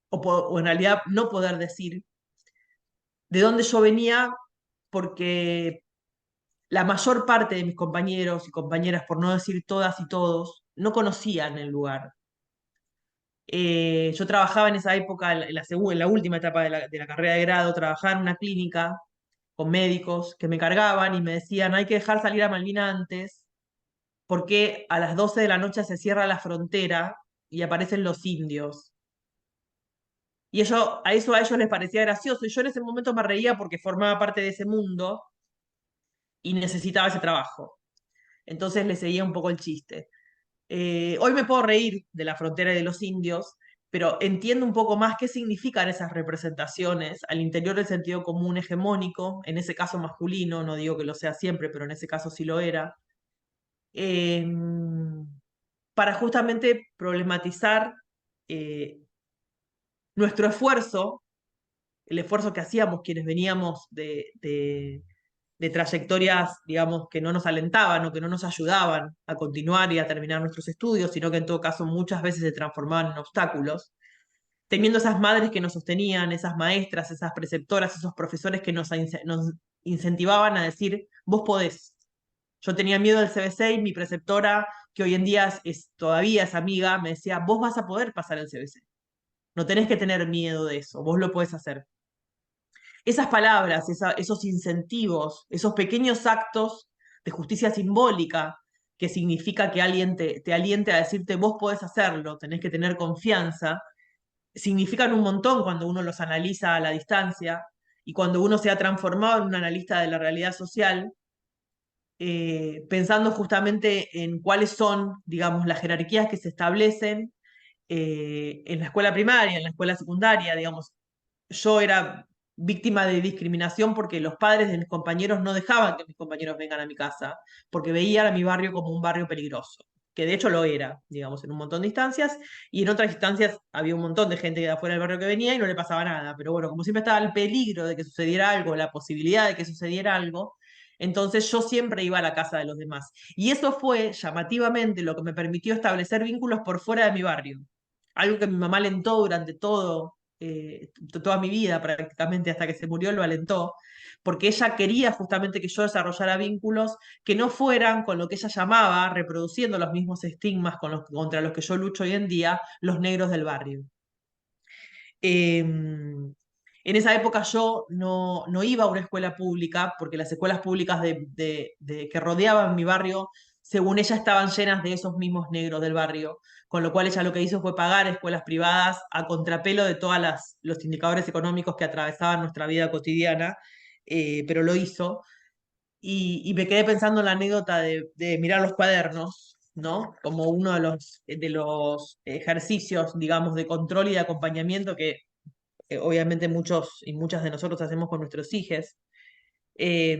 o en realidad no poder decir, de dónde yo venía, porque la mayor parte de mis compañeros y compañeras, por no decir todas y todos, no conocían el lugar. Yo trabajaba en esa época, en la última etapa de la carrera de grado, trabajaba en una clínica con médicos que me cargaban y me decían, hay que dejar salir a Malvina antes, porque a las 12 de la noche se cierra la frontera y aparecen los indios. Y a ellos les parecía gracioso, y yo en ese momento me reía porque formaba parte de ese mundo y necesitaba ese trabajo. Entonces le seguía un poco el chiste. Hoy me puedo reír de la frontera y de los indios, pero entiendo un poco más qué significan esas representaciones al interior del sentido común hegemónico, en ese caso masculino, no digo que lo sea siempre, pero en ese caso sí lo era, eh, para justamente problematizar eh, nuestro esfuerzo, el esfuerzo que hacíamos quienes veníamos de trayectorias, digamos, que no nos alentaban o que no nos ayudaban a continuar y a terminar nuestros estudios, sino que en todo caso muchas veces se transformaban en obstáculos, teniendo esas madres que nos sostenían, esas maestras, esas preceptoras, esos profesores que nos incentivaban a decir, vos podés. Yo tenía miedo del CBC y mi preceptora, que hoy en día todavía es amiga, me decía, vos vas a poder pasar el CBC. No tenés que tener miedo de eso, vos lo podés hacer. Esas palabras, esos incentivos, esos pequeños actos de justicia simbólica, que significa que alguien te aliente a decirte, vos podés hacerlo, tenés que tener confianza, significan un montón cuando uno los analiza a la distancia y cuando uno se ha transformado en un analista de la realidad social, pensando justamente en cuáles son, digamos, las jerarquías que se establecen en la escuela primaria, en la escuela secundaria, digamos. Yo era víctima de discriminación porque los padres de mis compañeros no dejaban que mis compañeros vengan a mi casa, porque veían a mi barrio como un barrio peligroso, que de hecho lo era, digamos, en un montón de instancias, y en otras instancias había un montón de gente de afuera del barrio que venía y no le pasaba nada, pero bueno, como siempre estaba el peligro de que sucediera algo, la posibilidad de que sucediera algo, entonces yo siempre iba a la casa de los demás. Y eso fue llamativamente lo que me permitió establecer vínculos por fuera de mi barrio, algo que mi mamá alentó durante toda mi vida prácticamente hasta que se murió, lo alentó, porque ella quería justamente que yo desarrollara vínculos que no fueran con lo que ella llamaba, reproduciendo los mismos estigmas contra los que yo lucho hoy en día, los negros del barrio. En esa época yo no iba a una escuela pública, porque las escuelas públicas que rodeaban mi barrio, según ella, estaban llenas de esos mismos negros del barrio, con lo cual ella lo que hizo fue pagar escuelas privadas a contrapelo de todos los indicadores económicos que atravesaban nuestra vida cotidiana, pero lo hizo. Y me quedé pensando en la anécdota de mirar los cuadernos, ¿no? Como uno de los ejercicios, digamos, de control y de acompañamiento que obviamente muchos y muchas de nosotros hacemos con nuestros hijos. Y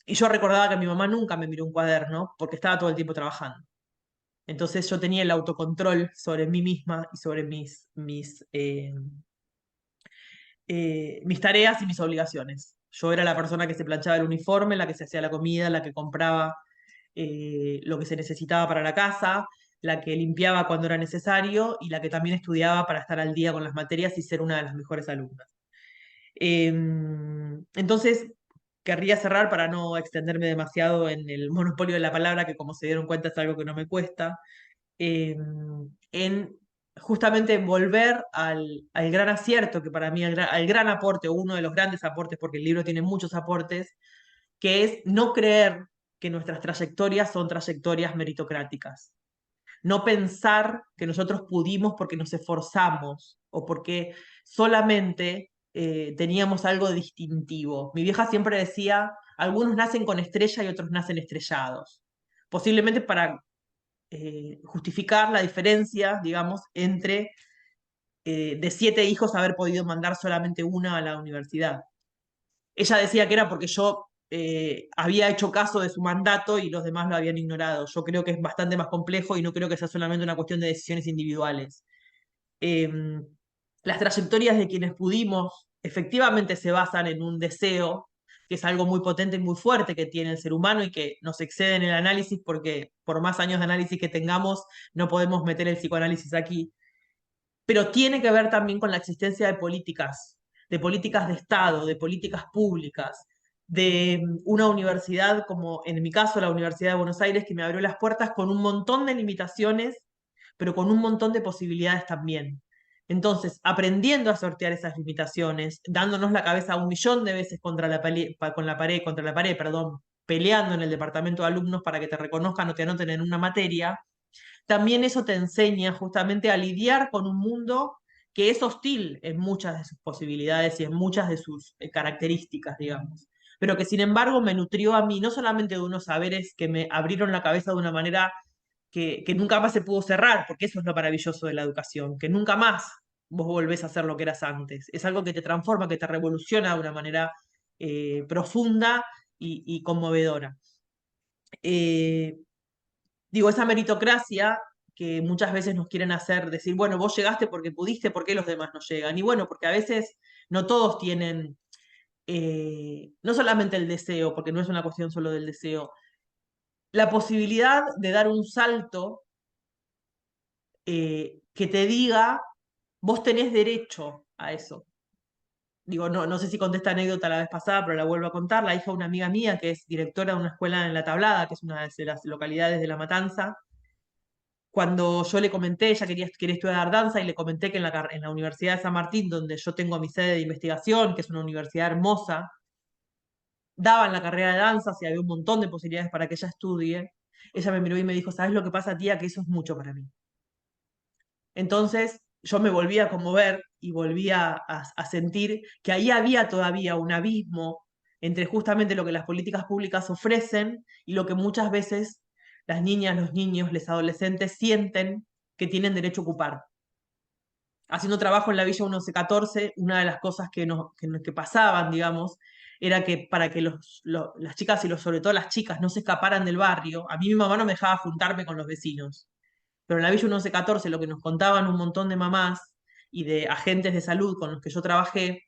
yo recordaba que mi mamá nunca me miró un cuaderno porque estaba todo el tiempo trabajando. Entonces yo tenía el autocontrol sobre mí misma y sobre mis tareas y mis obligaciones. Yo era la persona que se planchaba el uniforme, la que se hacía la comida, la que compraba lo que se necesitaba para la casa, la que limpiaba cuando era necesario y la que también estudiaba para estar al día con las materias y ser una de las mejores alumnas. Entonces, querría cerrar para no extenderme demasiado en el monopolio de la palabra, que como se dieron cuenta es algo que no me cuesta, en justamente volver al gran acierto, que para mí al gran aporte, o uno de los grandes aportes, porque el libro tiene muchos aportes, que es no creer que nuestras trayectorias son trayectorias meritocráticas. No pensar que nosotros pudimos porque nos esforzamos o porque solamente teníamos algo distintivo. Mi vieja siempre decía, algunos nacen con estrella y otros nacen estrellados. Posiblemente para justificar la diferencia, digamos, entre de 7 hijos haber podido mandar solamente una a la universidad. Ella decía que era porque yo había hecho caso de su mandato y los demás lo habían ignorado. Yo creo que es bastante más complejo y no creo que sea solamente una cuestión de decisiones individuales. Eh, las trayectorias de quienes pudimos efectivamente se basan en un deseo, que es algo muy potente y muy fuerte que tiene el ser humano y que nos excede en el análisis porque por más años de análisis que tengamos, no podemos meter el psicoanálisis aquí, pero tiene que ver también con la existencia de políticas de Estado, de políticas públicas, de una universidad como en mi caso la Universidad de Buenos Aires, que me abrió las puertas con un montón de limitaciones, pero con un montón de posibilidades también. Entonces, aprendiendo a sortear esas limitaciones, dándonos la cabeza 1.000.000 de veces contra contra la pared, perdón, peleando en el departamento de alumnos para que te reconozcan o te anoten en una materia, también eso te enseña justamente a lidiar con un mundo que es hostil en muchas de sus posibilidades y en muchas de sus características, digamos, pero que sin embargo me nutrió a mí no solamente de unos saberes que me abrieron la cabeza de una manera que nunca más se pudo cerrar, porque eso es lo maravilloso de la educación, que nunca más vos volvés a hacer lo que eras antes. Es algo que te transforma, que te revoluciona de una manera profunda y conmovedora. Eh, Digo, esa meritocracia que muchas veces nos quieren hacer decir, bueno, vos llegaste porque pudiste, ¿por qué los demás no llegan? Y bueno, porque a veces no todos tienen, no solamente el deseo, porque no es una cuestión solo del deseo, la posibilidad de dar un salto que te diga, vos tenés derecho a eso. Digo, no sé si conté esta anécdota la vez pasada, pero la vuelvo a contar. La hija de una amiga mía, que es directora de una escuela en La Tablada, que es una de las localidades de La Matanza, cuando yo le comenté, ella quería estudiar danza y le comenté que en la Universidad de San Martín, donde yo tengo mi sede de investigación, que es una universidad hermosa, daban la carrera de danza, y había un montón de posibilidades para que ella estudie. Ella me miró y me dijo, ¿sabes lo que pasa, tía? Que eso es mucho para mí. Entonces yo me volví a conmover y volví a sentir que ahí había todavía un abismo entre justamente lo que las políticas públicas ofrecen y lo que muchas veces las niñas, los niños, los adolescentes sienten que tienen derecho a ocupar. Haciendo trabajo en la Villa 1114, una de las cosas que pasaban, digamos, era que para que las chicas y sobre todo las chicas no se escaparan del barrio, a mí mi mamá no me dejaba juntarme con los vecinos. Pero en la Villa 1114 lo que nos contaban un montón de mamás y de agentes de salud con los que yo trabajé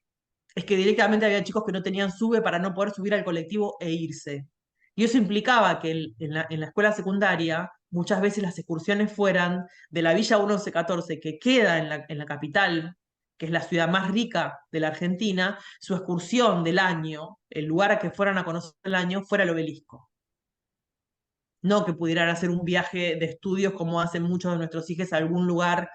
es que directamente había chicos que no tenían sube para no poder subir al colectivo e irse. Y eso implicaba que en la escuela secundaria muchas veces las excursiones fueran de la Villa 1114, que queda en la capital, que es la ciudad más rica de la Argentina, su excursión del año, el lugar a que fueran a conocer el año, fuera el obelisco. No que pudieran hacer un viaje de estudios como hacen muchos de nuestros hijos a algún lugar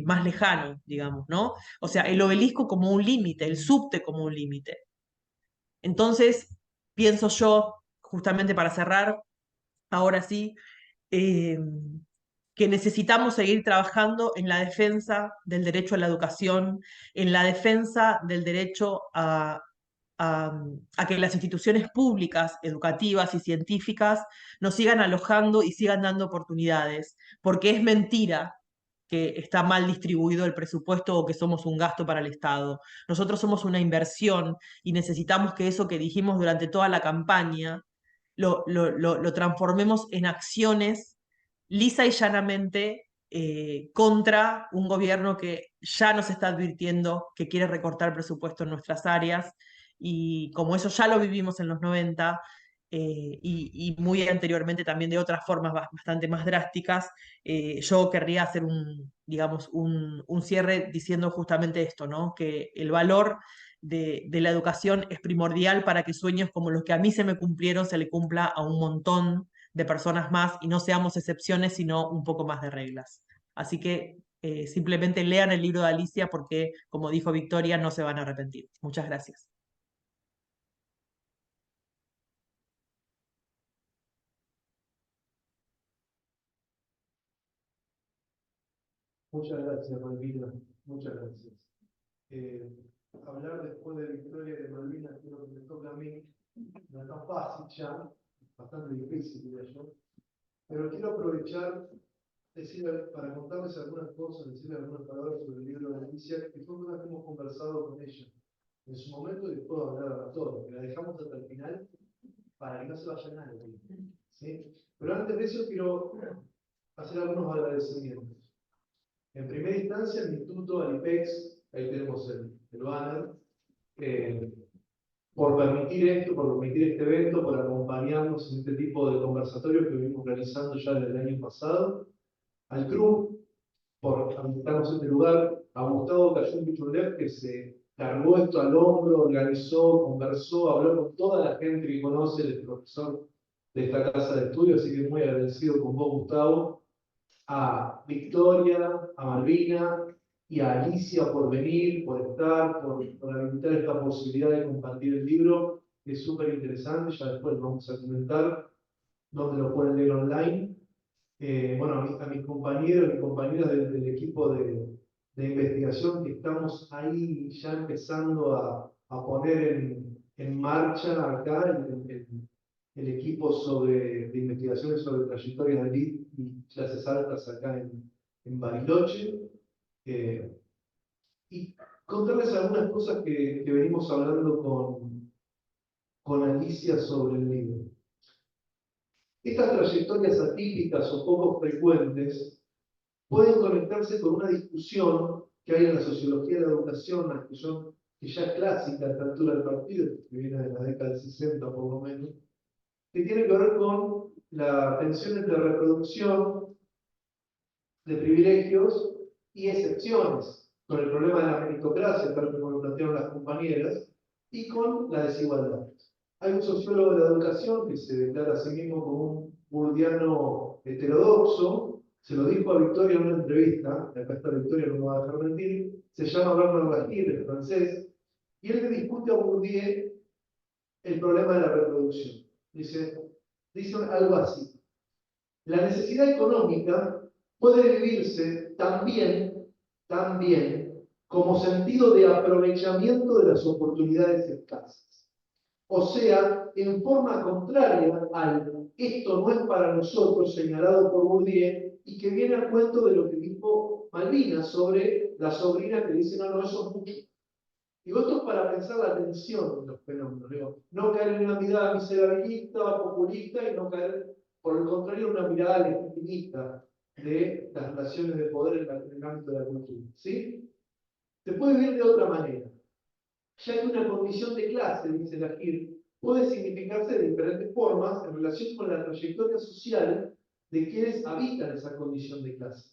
más lejano, digamos, ¿no? O sea, el obelisco como un límite, el subte como un límite. Entonces, pienso yo, justamente para cerrar, ahora sí, eh, que necesitamos seguir trabajando en la defensa del derecho a la educación, en la defensa del derecho a que las instituciones públicas, educativas y científicas nos sigan alojando y sigan dando oportunidades, porque es mentira que está mal distribuido el presupuesto o que somos un gasto para el Estado. Nosotros somos una inversión y necesitamos que eso que dijimos durante toda la campaña lo transformemos en acciones lisa y llanamente contra un gobierno que ya nos está advirtiendo que quiere recortar presupuesto en nuestras áreas y como eso ya lo vivimos en los 90 y muy anteriormente también de otras formas bastante más drásticas, yo querría hacer digamos, un cierre diciendo justamente esto, ¿no? Que el valor de la educación es primordial para que sueños como los que a mí se me cumplieron se le cumpla a un montón de personas más y no seamos excepciones, sino un poco más de reglas. Así que simplemente lean el libro de Alicia porque, como dijo Victoria, no se van a arrepentir. Muchas gracias. Muchas gracias, Malvina. Muchas gracias. Eh, Hablar después de Victoria y de Malvina, creo que me toca a mí, no es tan fácil ya, bastante difícil, diría yo. Pero quiero aprovechar, para contarles algunas cosas, decirles algunas palabras sobre el libro de Alicia, que fue una que hemos conversado con ella en su momento y puedo hablar a todos, que la dejamos hasta el final para que no se vaya nadie. ¿Sí? Pero antes de eso quiero hacer algunos agradecimientos. En primera instancia, el Instituto Alipex, ahí tenemos el banner, por permitir esto, por permitir este evento, por acompañarnos en este tipo de conversatorios que venimos realizando ya desde el año pasado, al club, por habilitarnos este lugar, a Gustavo Cayón Pichurlev, que se cargó esto al hombro, organizó, conversó, habló con toda la gente que conoce, el profesor de esta casa de estudio, así que muy agradecido con vos, Gustavo, a Victoria, a Malvina y a Alicia por venir, por estar, por habilitar esta posibilidad de compartir el libro, que es súper interesante, ya después vamos a comentar dónde lo pueden leer online. Bueno, a mis compañeros y compañeras del equipo de investigación que estamos ahí ya empezando a poner en marcha acá el equipo de investigaciones sobre trayectorias de lead y clases altas acá en Bariloche. Y contarles algunas cosas que venimos hablando con Alicia sobre el libro. Estas trayectorias atípicas o poco frecuentes pueden conectarse con una discusión que hay en la sociología de la educación, una discusión que ya es clásica a esta altura del partido, que viene de la década del 60 por lo menos, que tiene que ver con la tensión entre reproducción de privilegios y excepciones, con el problema de la meritocracia, tal como lo plantearon las compañeras, y con la desigualdad. Hay un sociólogo de la educación que se declara a sí mismo como un burdiano heterodoxo, se lo dijo a Victoria en una entrevista, acá está Victoria, no me va a dejar mentir, se llama Bernard Bastier, es francés, y él le discute a Bourdieu el problema de la reproducción. Dice algo así: la necesidad económica puede vivirse también como sentido de aprovechamiento de las oportunidades escasas. O sea, en forma contraria al esto no es para nosotros, señalado por Bourdieu, y que viene al cuento de lo que dijo Malvina sobre la sobrina que dice, no, eso es mucho. Digo, esto es para pensar la tensión de los fenómenos. Digo, no caer en una mirada miserabilista, populista, y no caer, por el contrario, en una mirada legitimista de las relaciones de poder en el ámbito de la cultura. ¿Sí? Se puede ver de otra manera, ya que una condición de clase, dice la GIR, puede significarse de diferentes formas en relación con la trayectoria social de quienes habitan esa condición de clase.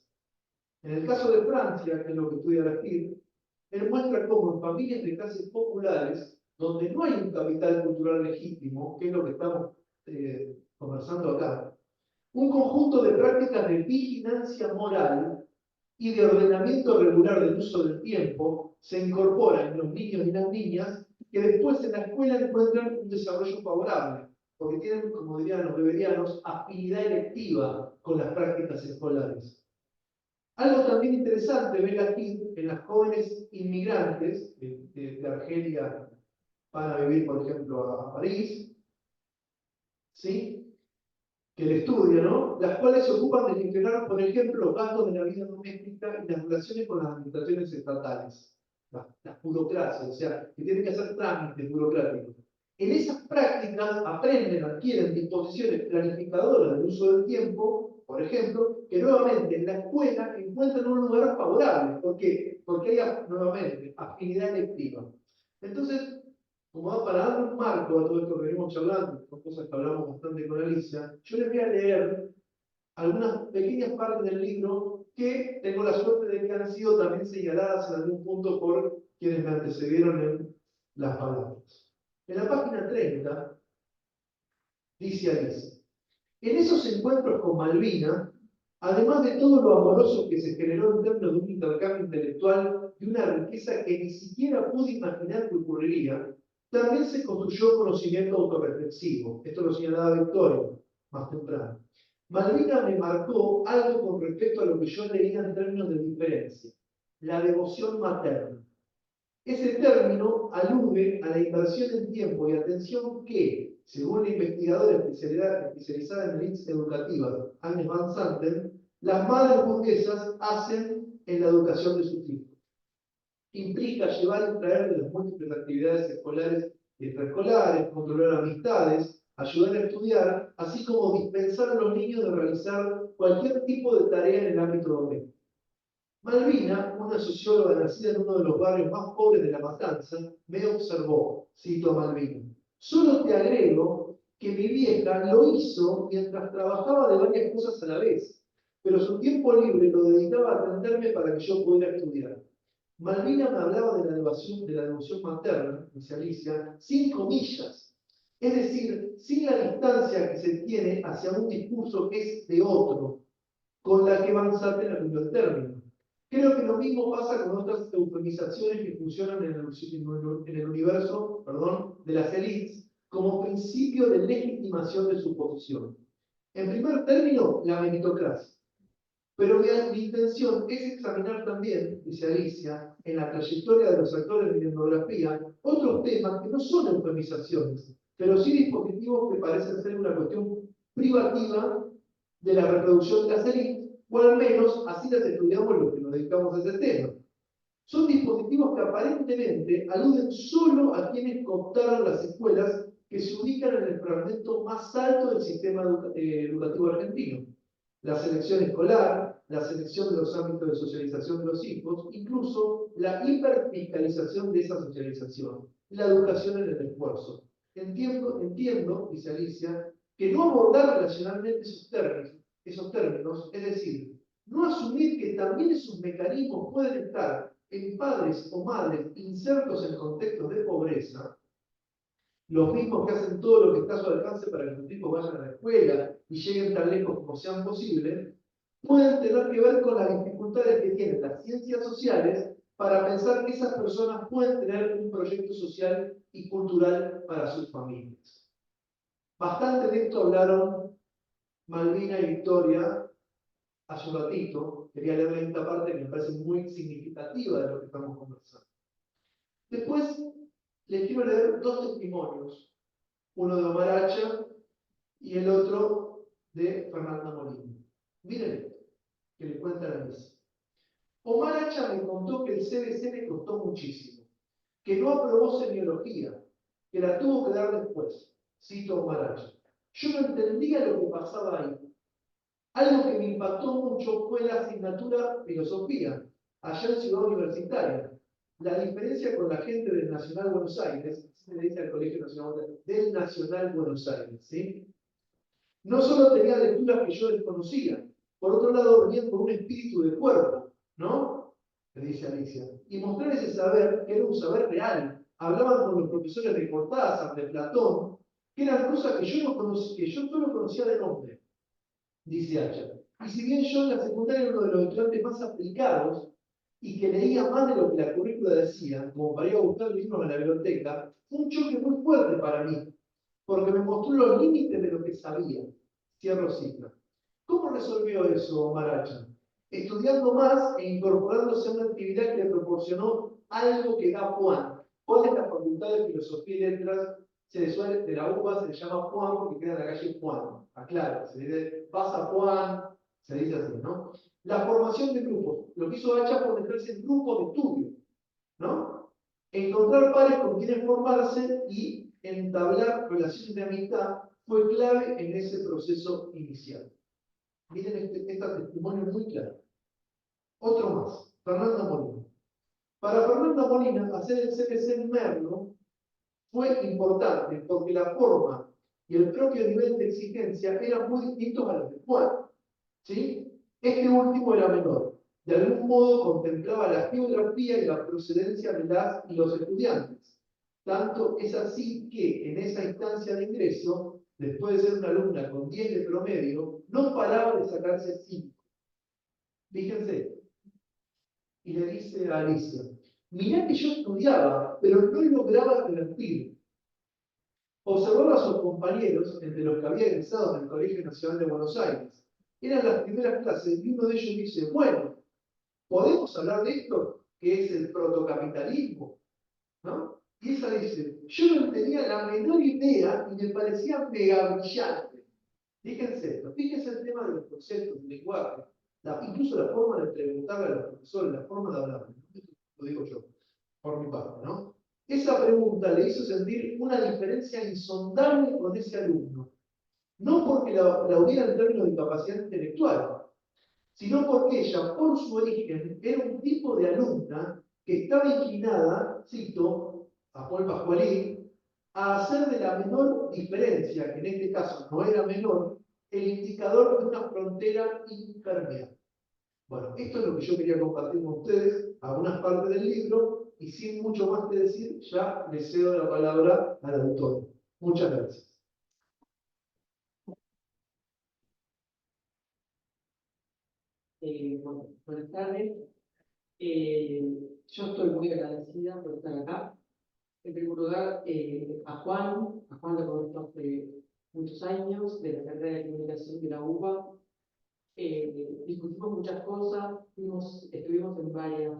En el caso de Francia, que es lo que estudia la GIR, él muestra cómo en familias de clases populares, donde no hay un capital cultural legítimo, que es lo que estamos conversando acá, un conjunto de prácticas de vigilancia moral y de ordenamiento regular del uso del tiempo se incorpora en los niños y las niñas que después en la escuela encuentran un desarrollo favorable, porque tienen, como dirían los beberianos, afinidad electiva con las prácticas escolares. Algo también interesante ver aquí en las jóvenes inmigrantes de Argelia van a vivir, por ejemplo, a París, ¿sí? Que el estudio, ¿no? Las cuales se ocupan de gestionar, por ejemplo, los gastos de la vida doméstica y las relaciones con las administraciones estatales, las burocracias, o sea, que tienen que hacer trámites burocráticos. En esas prácticas aprenden, adquieren disposiciones planificadoras del uso del tiempo, por ejemplo, que nuevamente en la escuela encuentran un lugar favorable. ¿Por qué? Porque hay nuevamente afinidad electiva. Entonces, como para dar un marco a todo esto que venimos charlando, son cosas que hablamos bastante con Alicia, yo les voy a leer algunas pequeñas partes del libro que tengo la suerte de que han sido también señaladas en algún punto por quienes me antecedieron en las palabras. En la página 30 dice Alicia: en esos encuentros con Malvina, Además de todo lo amoroso que se generó en términos de un intercambio intelectual y una riqueza que ni siquiera pude imaginar que ocurriría, también se construyó conocimiento autorreflexivo. Esto lo señalaba Victoria más temprano. Malvinas me marcó algo con respecto a lo que yo leía en términos de diferencia, la devoción materna. Ese término alude a la inversión en tiempo y atención que, según la investigadora especializada en élites educativas, Agnes Van Santen, las madres burguesas hacen en la educación de sus hijos. Implica llevar y traer de las múltiples actividades escolares y extraescolares, controlar amistades, ayudar a estudiar, así como dispensar a los niños de realizar cualquier tipo de tarea en el ámbito doméstico. Malvina, una socióloga nacida en uno de los barrios más pobres de La Matanza, me observó, cito a Malvina, solo te agrego que mi vieja lo hizo mientras trabajaba de varias cosas a la vez, pero su tiempo libre lo dedicaba a atenderme para que yo pudiera estudiar. Malvina me hablaba de la devoción materna, dice Alicia, sin comillas, es decir, sin la distancia que se tiene hacia un discurso que es de otro, con la que Van Santen acudió el término. Creo que lo mismo pasa con otras eufemizaciones que funcionan en el universo de las élites como principio de legitimación de su posición. En primer término, la meritocracia. Pero mi intención es examinar también, dice Alicia, en la trayectoria de los actores de la etnografía, otros temas que no son eufemizaciones, pero sí dispositivos que parecen ser una cuestión privativa de la reproducción de las élites, o al menos así las estudiamos los que nos dedicamos a ese tema. Son dispositivos que aparentemente aluden solo a quienes cooptaron las escuelas que se ubican en el fragmento más alto del sistema educativo argentino. La selección escolar, la selección de los ámbitos de socialización de los hijos, incluso la hiperfiscalización de esa socialización, la educación en el esfuerzo. Entiendo, dice Alicia, que no abordar relacionalmente esos términos, es decir, no asumir que también esos mecanismos pueden estar en padres o madres insertos en contextos de pobreza, los mismos que hacen todo lo que está a su alcance para que sus hijos vayan a la escuela y lleguen tan lejos como sean posibles, pueden tener que ver con las dificultades que tienen las ciencias sociales para pensar que esas personas pueden tener un proyecto social y cultural para sus familias. Bastante de esto hablaron Malvina y Victoria hace un ratito. Quería leer esta parte que me parece muy significativa de lo que estamos conversando. Después les quiero leer dos testimonios, uno de Omar Hacha y el otro de Fernanda Molina. Miren que le cuentan a mí. Omar Hacha me contó que el CBC le costó muchísimo, que no aprobó semiología, que la tuvo que dar después. Cito Omar Hacha. Yo no entendía lo que pasaba ahí. Algo que me impactó mucho fue la asignatura filosofía, allá en Ciudad Universitaria. La diferencia con la gente del Nacional Buenos Aires, se le dice al Colegio Nacional del Nacional Buenos Aires, ¿sí? No solo tenía lecturas que yo desconocía, por otro lado venían con un espíritu de cuerpo, ¿no? Le dice Alicia. Y mostrar ese saber, que era un saber real. Hablaban con los profesores de Cortázar, de Platón, que eran cosas que yo no conocía, que yo solo conocía de nombre, dice Hacha. Y si bien yo en la secundaria era uno de los estudiantes más aplicados y que leía más de lo que la currícula decía, como para ir a buscar libros en la biblioteca, fue un choque muy fuerte para mí, porque me mostró los límites de lo que sabía. Cierro cita. ¿Cómo resolvió eso Omar Hacha? Estudiando más e incorporándose a una actividad que le proporcionó algo que da Juan. Juan es la Facultad de Filosofía y Letras de la UBA, se le llama Juan porque queda en la calle Juan. Aclaro, se dice, pasa Juan, se dice así, ¿no? La formación de grupos. Lo que hizo Hacha fue meterse en grupos de estudio, ¿no? Encontrar pares con quienes formarse y entablar relaciones de amistad fue clave en ese proceso inicial. Miren este testimonio muy claro. Otro más, Fernanda Molina. Para Fernanda Molina, hacer el CPC en Merlo fue importante porque la forma y el propio nivel de exigencia eran muy distintos a los de Juan. ¿Sí? Este último era menor. De algún modo contemplaba la geografía y la procedencia de las y los estudiantes. Tanto es así que en esa instancia de ingreso, después de ser una alumna con 10 de promedio, no paraba de sacarse 5. Fíjense, y le dice a Alicia, mirá que yo estudiaba, pero no lograba revertir. Observaba a sus compañeros, entre los que había egresado en el Colegio Nacional de Buenos Aires. Eran las primeras clases y uno de ellos dice, bueno, ¿podemos hablar de esto? Que es el protocapitalismo, ¿no? Y esa dice, yo no tenía la menor idea y me parecía mega brillante. Fíjense esto, fíjense el tema de los conceptos, del lenguaje, incluso la forma de preguntarle a los profesores, la forma de hablar, lo digo yo, por mi parte, ¿no? Esa pregunta le hizo sentir una diferencia insondable con ese alumno. No porque la hubiera en términos de capacidad intelectual, sino porque ella, por su origen, era un tipo de alumna que estaba inclinada, cito a Paul Pascualí, a hacer de la menor diferencia, que en este caso no era menor, el indicador de una frontera impermeable. Bueno, esto es lo que yo quería compartir con ustedes, algunas partes del libro, y sin mucho más que decir, ya le cedo la palabra al autor. Muchas gracias. Bueno, buenas tardes. Yo estoy muy agradecida por estar acá. En primer lugar, a Juan lo conozco hace muchos años, de la carrera de comunicación de la UBA. Discutimos muchas cosas, estuvimos en varias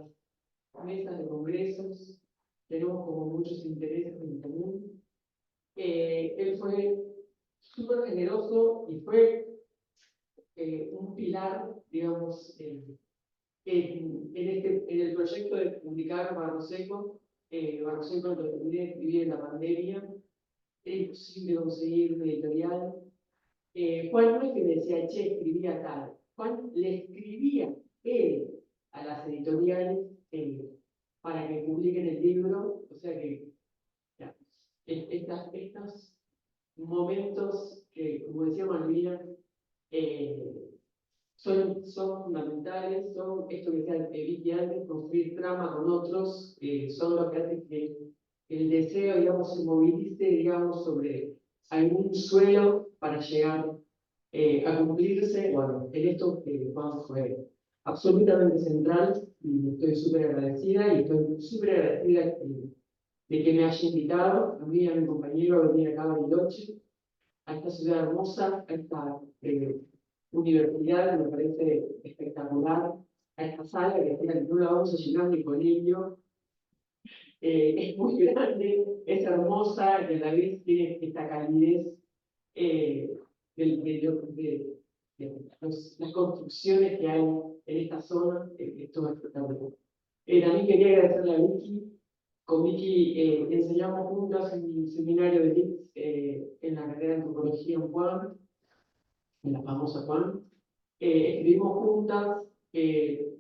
mesas de congresos, tenemos como muchos intereses en común. Él fue súper generoso y fue un pilar, digamos, en el proyecto de publicar Barro Seco lo terminé de escribir en la pandemia, era imposible conseguir un editorial. Juan no es que me decía, che, escribía tal. Juan le escribía él a las editoriales para que publiquen el libro, o sea que ya, estos momentos que, como decía Malvina, son fundamentales, son esto que decía Vicky antes, construir trama con otros, son lo que hace que el deseo, digamos, se movilice, digamos, sobre algún suelo para llegar a cumplirse. Bueno, en esto Juan fue absolutamente central y estoy súper agradecida y estoy súper agradecida de que me haya invitado, a mí y a mi compañero, a venir acá a Bariloche, a esta ciudad hermosa, a esta universidad, me parece espectacular, a esta sala que no la vamos a llenar ni con ello. Es muy grande, es hermosa, y a la vez tiene esta calidez de las construcciones que hay en esta zona, es todo espectacular. También quería agradecerle a Vicky. Con Vicky enseñamos juntas en un seminario de LITS en la carrera de antropología en Juan, en la famosa Juan. Escribimos juntas,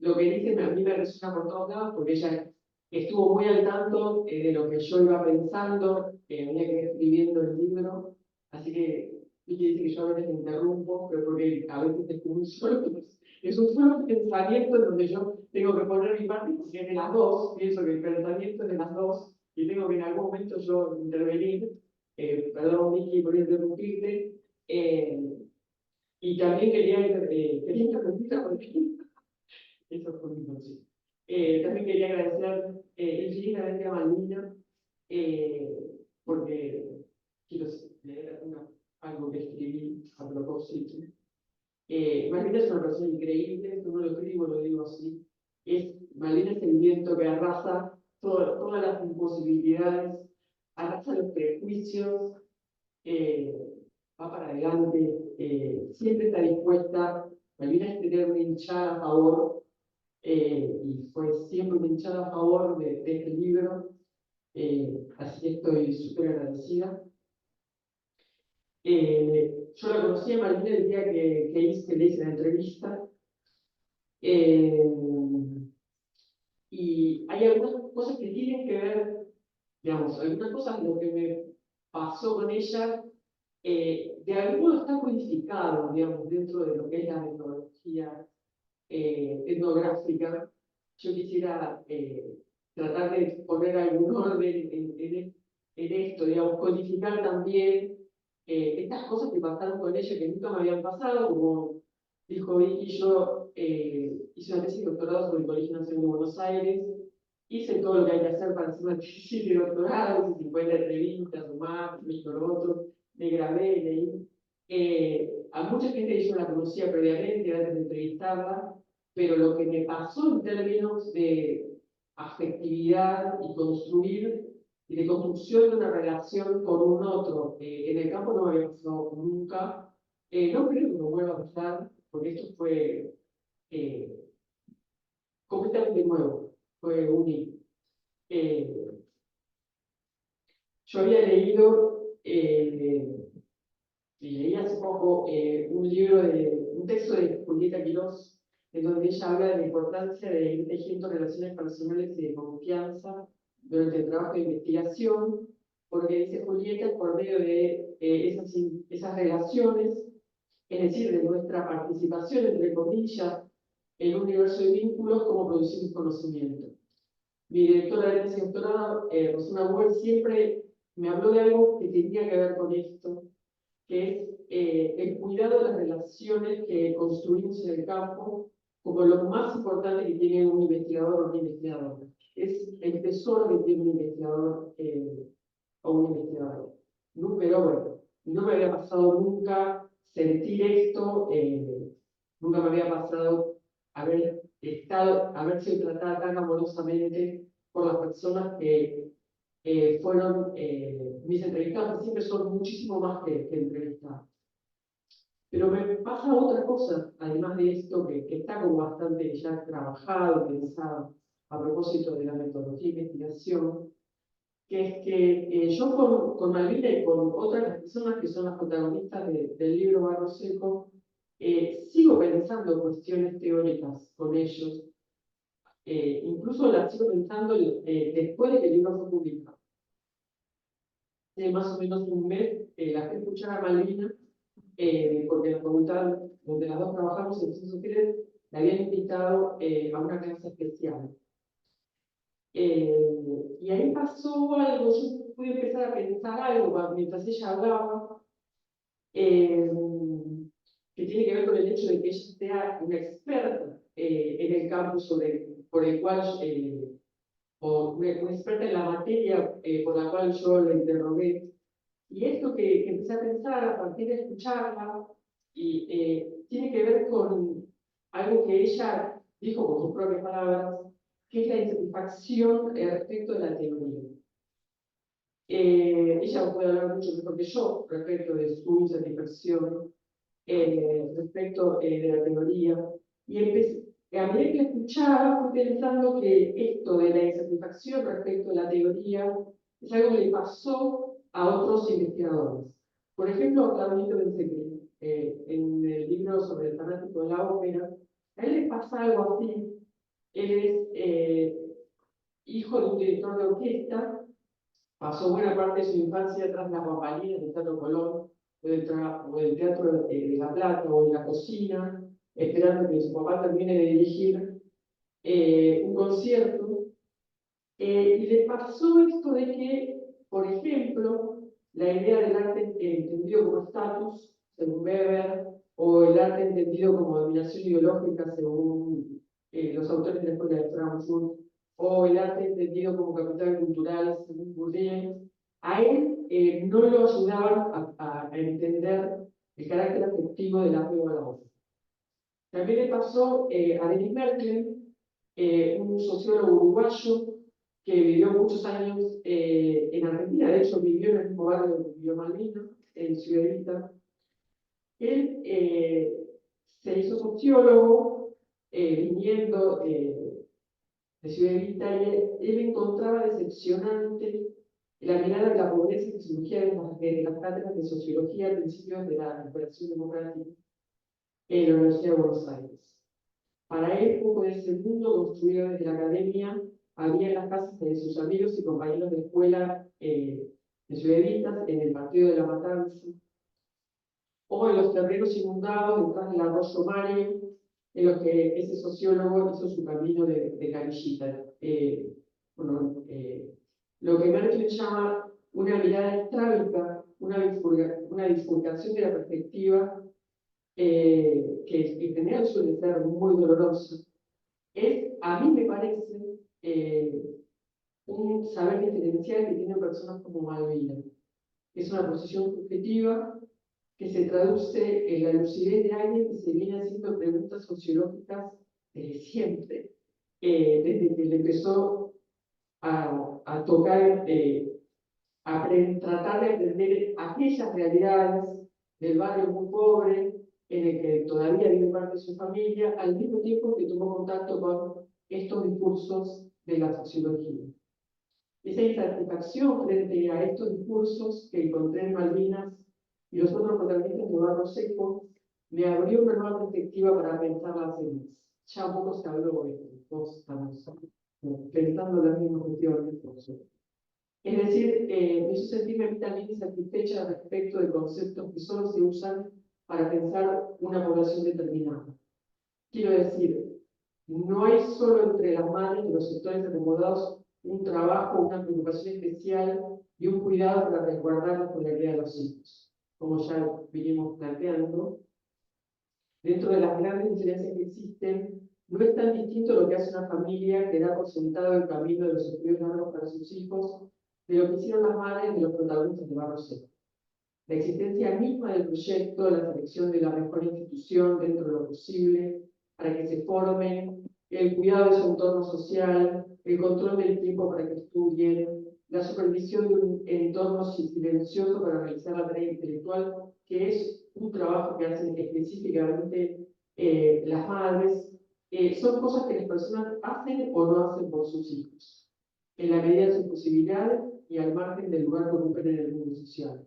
lo que dice a mí me resuena por todos lados, porque ella estuvo muy al tanto de lo que yo iba pensando, que había que ir escribiendo el libro, así que Vicky dice que yo a veces me interrumpo, pero porque a veces es un solo pensamiento en donde yo tengo que poner mi parte, porque es de las dos, pienso que el pensamiento es de las dos, y tengo que en algún momento yo intervenir. Perdón, Vicky, por interrumpirte. Y también quería interrumpir porque eso fue muy conocido. También quería agradecer infinitamente a Malvina, porque quiero leer algo que escribí a propósito. Malvina es una persona increíble, esto no lo escribo, lo digo así. Malvina es el viento que arrasa todas las imposibilidades, arrasa los prejuicios, va para adelante, siempre está dispuesta. Malvina es tener una hinchada a favor, y fue siempre una hinchada a favor de este libro, así que estoy súper agradecida. Yo la conocí a Malvina el día que le hice la entrevista, y hay algunas cosas que tienen que ver, digamos, algunas cosas lo que me pasó con ella, de algún modo está codificado, digamos, dentro de lo que es la metodología etnográfica. Yo quisiera tratar de poner algún orden en esto, digamos, codificar también estas cosas que pasaron con ella que nunca me habían pasado, como dijo Vicky, yo hice una tesis de doctorado sobre el Colegio Nacional de Buenos Aires, hice todo lo que hay que hacer para hacer una tesis de doctorado, hice 50 entrevistas o más, esto, lo otro, me grabé, leí. A mucha gente yo la conocía previamente antes de entrevistarla, pero lo que me pasó en términos de afectividad y construir, y de construcción de una relación con un otro, en el campo no me había pasado nunca, no creo que me vuelva a pasar, porque esto fue completamente nuevo, fue único. Yo había leído, y leí hace poco un texto de Julieta Quirós, en donde ella habla de la importancia de ir tejiendo relaciones personales y de confianza durante el trabajo de investigación, porque dice Julieta, por medio de esas relaciones, es decir, de nuestra participación, entre comillas, en un universo de vínculos, como producimos conocimiento. Mi directora de tesis doctorado, Rosana Buell, siempre me habló de algo que tenía que ver con esto, que es el cuidado de las relaciones que construimos en el campo como lo más importante que tiene un investigador o una investigadora. Es el tesoro que tiene un investigador o un investigador. Pero bueno, no me había pasado nunca sentir esto, nunca me había pasado haber sido tratada tan amorosamente por las personas que fueron mis entrevistados, que siempre son muchísimo más que entrevistados. Pero me pasa otra cosa, además de esto, que está como bastante ya trabajado, pensado, a propósito de la metodología de investigación, que es que yo con Malvina y con otras personas que son las protagonistas del libro Barro Seco, sigo pensando cuestiones teóricas con ellos, incluso las sigo pensando después de que el libro fue publicado. Hace más o menos un mes la fui a escuchar a Malvina, porque en la facultad donde las dos trabajamos en ciencias sociales, la habían invitado a una clase especial. Y ahí pasó algo, yo pude empezar a pensar algo mientras ella hablaba, que tiene que ver con el hecho de que ella sea una experta en el campo por el cual, o una experta en la materia por la cual yo la interrogué. Y esto que empecé a pensar a partir de escucharla, y tiene que ver con algo que ella dijo con sus propias palabras, que es la insatisfacción respecto de la teoría. Ella puede hablar mucho mejor que yo respecto de su insatisfacción respecto de la teoría. Y a medida que escuchaba, fui pensando que esto de la insatisfacción respecto de la teoría es algo que le pasó a otros investigadores. Por ejemplo, a Claudito Bensequén, en el libro sobre el fanático de la ópera, a él le pasa algo así. Él es hijo de un director de orquesta, pasó buena parte de su infancia tras las bambalinas del Teatro Colón, o del Teatro de La Plata, o en la cocina, esperando que su papá termine de dirigir un concierto. Y le pasó esto de que, por ejemplo, la idea del arte entendido como estatus, según Weber, o el arte entendido como dominación ideológica, según los autores de la Escuela de Frankfurt, o el arte entendido como capital cultural, según Bourdieu, a él no lo ayudaban a entender el carácter afectivo del apego a la obra. También le pasó a Denis Merkel, un sociólogo uruguayo que vivió muchos años en Argentina, de hecho vivió en el mismo barrio donde vivió Malvina, en Ciudad Vista. Él se hizo sociólogo viniendo de Ciudad Vista, y él encontraba decepcionante la mirada de la pobreza que surgía de las cátedras de sociología a principios de la recuperación democrática en la Universidad de Buenos Aires. Para él, poco de ese mundo construido desde la academia había en las casas de sus amigos y compañeros de escuela de Ciudad Vista, en el Partido de la Matanza, o en los terrenos inundados detrás del arroyo Mario, en los que ese sociólogo hizo su camino de canillita. Lo que Merkel llama una mirada estrábica, una bifurcación de la perspectiva que en general suele ser muy dolorosa, a mí me parece un saber diferencial que tienen personas como Malvina. Es una posición subjetiva que se traduce en la lucidez de alguien que se viene haciendo preguntas sociológicas desde siempre, desde que le empezó a tocar, tratar de aprender aquellas realidades del barrio muy pobre, en el que todavía vive parte de su familia, al mismo tiempo que tomó contacto con estos discursos de la sociología. Esa insatisfacción frente a estos discursos que encontré en Malvinas y los otros protagonistas de Barro Seco me abrió una nueva perspectiva para pensar las series. Ya un poco se habló de esto, todos estamos pensando las mismas cuestiones. Es decir, me hizo sentirme a mí también insatisfecha respecto de conceptos que solo se usan para pensar una población determinada. Quiero decir, no hay solo entre las madres de los sectores acomodados un trabajo, una preocupación especial y un cuidado para resguardar la escolaridad de los hijos, como ya vinimos planteando. Dentro de las grandes diferencias que existen, no es tan distinto lo que hace una familia que da por sentado el camino de los estudios largos para sus hijos de lo que hicieron las madres de los protagonistas de Barro Seco. La existencia misma del proyecto, la selección de la mejor institución dentro de lo posible, para que se formen, el cuidado de su entorno social, el control del tiempo para que estudien, la supervisión de un entorno silencioso para realizar la tarea intelectual, que es un trabajo que hacen específicamente las madres, son cosas que las personas hacen o no hacen por sus hijos, en la medida de sus posibilidades y al margen del lugar que ocupen en el mundo social.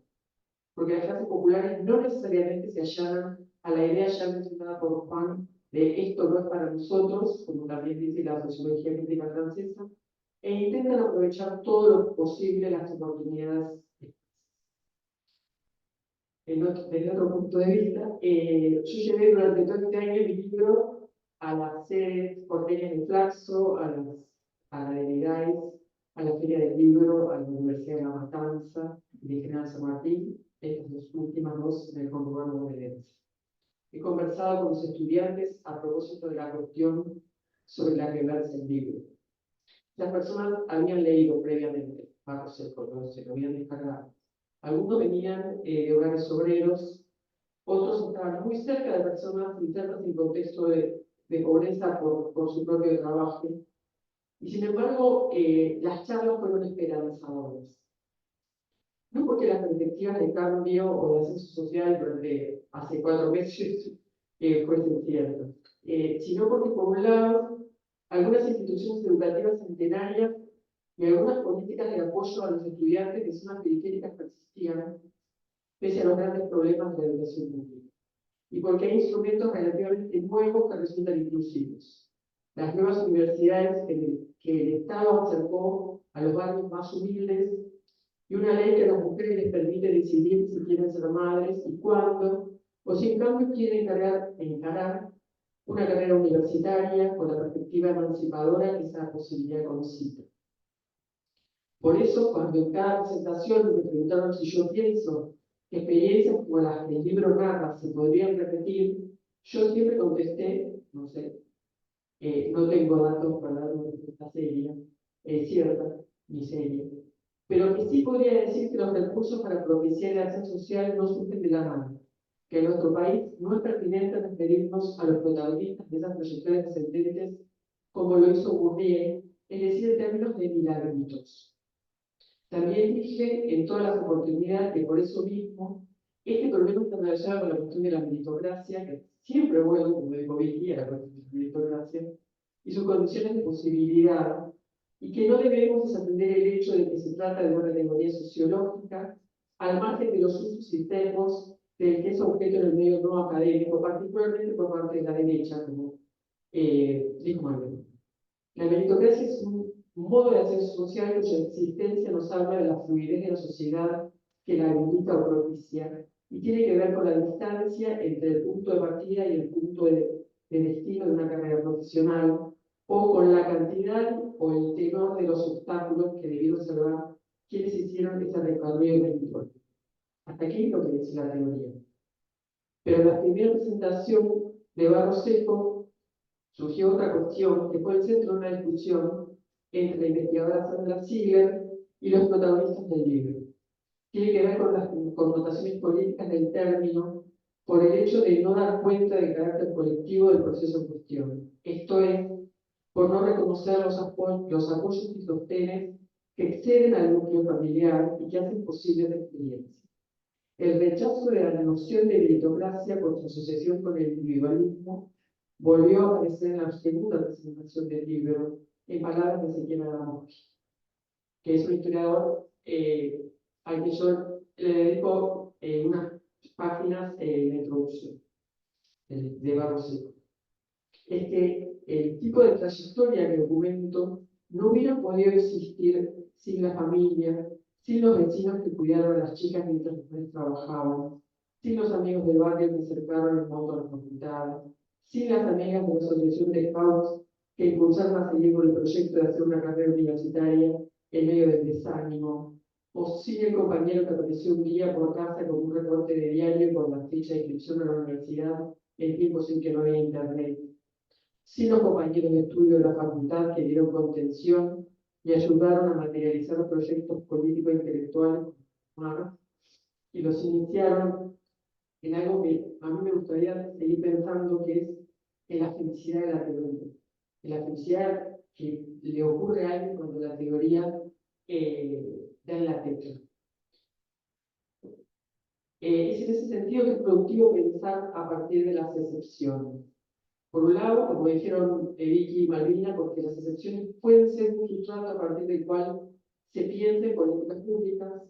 Porque las clases populares no necesariamente se allanan a la idea ya mencionada por Juan de esto no es para nosotros, como también dice la sociología crítica francesa, e intentan aprovechar todo lo posible las oportunidades. Desde otro punto de vista, yo llevé durante todo este año mi libro a las sedes porteñas de Flaxo, a la de Vidais, a la Feria del Libro, a la Universidad de La Matanza y de General San Martín, estas dos últimas dos en el conurbano bonaerense. He conversado con los estudiantes a propósito de la cuestión sobre la que versa el libro. Las personas habían leído previamente Barro Seco, no se lo habían descargado. Algunos venían de hogares obreros, otros estaban muy cerca de personas insertas en contexto de pobreza por su propio trabajo. Y sin embargo, las charlas fueron esperanzadoras. No porque las perspectivas de cambio o de ascenso social durante hace 4 meses fuesen ciertas, sino porque, por un lado, algunas instituciones educativas centenarias y algunas políticas de apoyo a los estudiantes de zonas periféricas persistían, pese a los grandes problemas de la educación pública. Y porque hay instrumentos relativamente nuevos que resultan inclusivos. Las nuevas universidades que el Estado acercó a los barrios más humildes, y una ley que a las mujeres les permite decidir si quieren ser madres y cuándo, o si en cambio quieren encarar una carrera universitaria con la perspectiva emancipadora que esa posibilidad concita. Por eso, cuando en cada presentación me preguntaron si yo pienso que experiencias como las que el libro narra se podrían repetir, yo siempre contesté, no sé, no tengo datos para dar una respuesta seria, cierta, ni seria, pero que sí podría decir que los recursos para propiciar el acceso social no surgen de la mano, que en nuestro país no es pertinente referirnos a los protagonistas de esas trayectorias ascendentes como lo hizo Bourdieu, es decir, en términos de milagritos. También dije en todas las oportunidades que por eso mismo, este problema está relacionado con la cuestión de la meritocracia, que siempre vuelvo, como dijo Vicky, a la cuestión de la meritocracia, y sus condiciones de posibilidad, y que no debemos desatender el hecho de que se trata de una categoría sociológica, al margen de los usos internos del que es objeto en el medio no académico, particularmente por parte de la derecha, como dijo Manuel. La meritocracia es un modo de ascenso social cuya existencia nos habla de la fluidez de la sociedad que la habilita o propicia, y tiene que ver con la distancia entre el punto de partida y el punto de destino de una carrera profesional, o con la cantidad o el tenor de los obstáculos que debieron observar quienes hicieron ese recorrido meritorio. Hasta aquí lo que dice la teoría. Pero en la primera presentación de Barro Seco surgió otra cuestión que fue el centro de una discusión entre la investigadora Sandra Ziegler y los protagonistas del libro. Tiene que ver con las connotaciones políticas del término por el hecho de no dar cuenta del carácter colectivo del proceso en cuestión. Esto es, por no reconocer los apoyos y sostenes que exceden al núcleo familiar y que hacen posible la experiencia. El rechazo de la noción de meritocracia por su asociación con el individualismo volvió a aparecer en la segunda presentación del libro, en palabras de Ezequiel Adamowski, que es un historiador al que yo le dedico unas páginas de introducción de Barro Seco. Es que el tipo de trayectoria que documento no hubiera podido existir sin la familia, sin los vecinos que cuidaron a las chicas mientras las mujeres trabajaban, sin los amigos del barrio que acercaron el modo a la facultad, sin las amigas de la asociación de scouts que impulsaron a seguir con el proyecto de hacer una carrera universitaria en medio del desánimo, o sin el compañero que apareció un día por casa con un reporte de diario con la ficha de inscripción a la universidad en tiempos en que no había internet, sin los compañeros de estudio de la facultad que dieron contención y ayudaron a materializar los proyectos políticos e intelectuales y los iniciaron en algo que a mí me gustaría seguir pensando, que es en la felicidad de la teoría, en la felicidad que le ocurre a alguien cuando la teoría da en la tecla. Es en ese sentido que es productivo pensar a partir de las excepciones. Por un lado, como dijeron Vicky y Malvina, porque las excepciones pueden ser un sustrato a partir del cual se piensa en políticas públicas,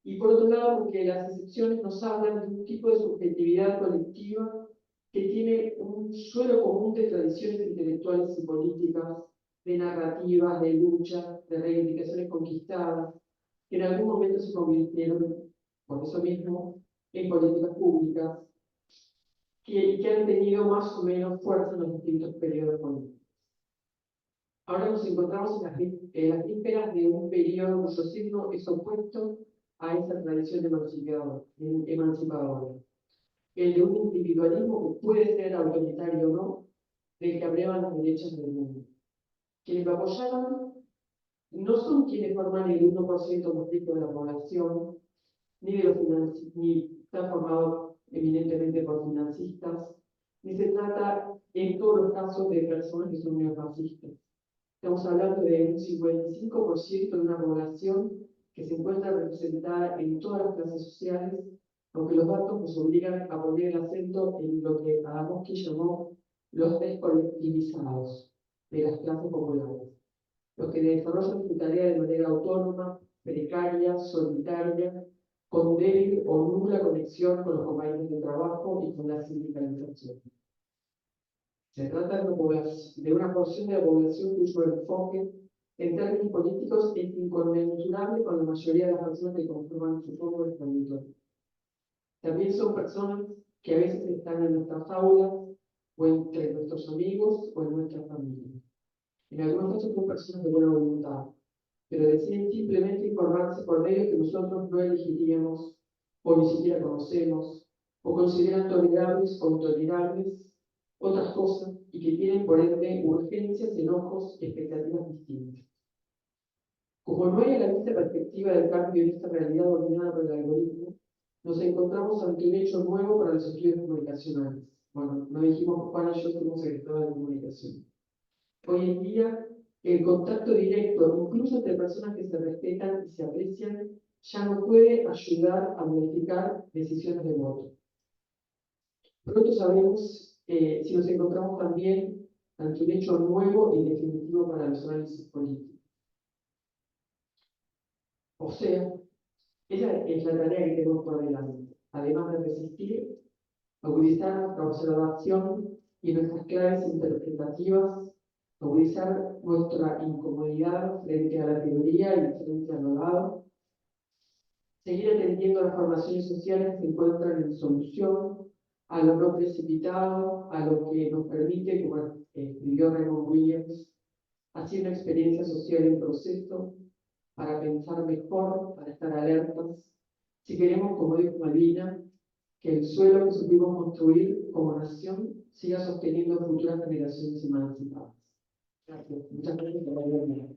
y por otro lado, porque las excepciones nos hablan de un tipo de subjetividad colectiva que tiene un suelo común de tradiciones intelectuales y políticas, de narrativas, de lucha, de reivindicaciones conquistadas, que en algún momento se convirtieron, por eso mismo, en políticas públicas, que han tenido más o menos fuerza en los distintos periodos políticos. Ahora nos encontramos en las vísperas de un periodo cuyo signo es opuesto a esa tradición emancipadora. El de un individualismo que puede ser autoritario o no, del que abrevan las derechas del mundo. Quienes lo apoyaron no son quienes forman el 1% más rico de la población, ni están formados eminentemente por financistas, ni se trata en todos los casos de personas que son neofascistas. Estamos hablando de un 55% de una población que se encuentra representada en todas las clases sociales, aunque los datos nos obligan a poner el acento en lo que Adamowski llamó los descolectivizados de las clases populares, los que desarrollan su tarea de manera autónoma, precaria, solitaria, con débil o nula conexión con los compañeros de trabajo y con la sindicalización. Se trata de una porción de la población cuyo enfoque en términos políticos es inconmensurable con la mayoría de las personas que conforman su fondo de territorio. También son personas que a veces están en nuestras aulas, o entre nuestros amigos, o en nuestra familia. En algunos casos son personas de buena voluntad, pero deciden simplemente informarse por medios que nosotros no elegiríamos, o ni siquiera conocemos, o consideran tolerables o intolerables, otras cosas, y que tienen por ende urgencias, enojos y expectativas distintas. Como no hay a la vista perspectiva del cambio en esta realidad dominada por el algoritmo, nos encontramos ante un hecho nuevo para los estudios comunicacionales. Bueno, no dijimos Juan y yo somos secretarios de comunicación. Hoy en día, el contacto directo, incluso entre personas que se respetan y se aprecian, ya no puede ayudar a modificar decisiones de voto. Pronto sabemos si nos encontramos también ante un hecho nuevo y definitivo para los análisis políticos. O sea, esa es la tarea que tenemos por delante. Además de resistir, agudizar nuestra observación y nuestras claves interpretativas, agudizar nuestra incomodidad frente a la teoría y frente a lo dado, seguir atendiendo a las formaciones sociales que se encuentran en solución, a lo no precipitado, a lo que nos permite, como escribió Raymond Williams, hacer una experiencia social en proceso, para pensar mejor, para estar alertas. Si queremos, como dijo Malvina, que el suelo que supimos construir como nación siga sosteniendo futuras generaciones emancipadas. Gracias. Muchas gracias por la oportunidad.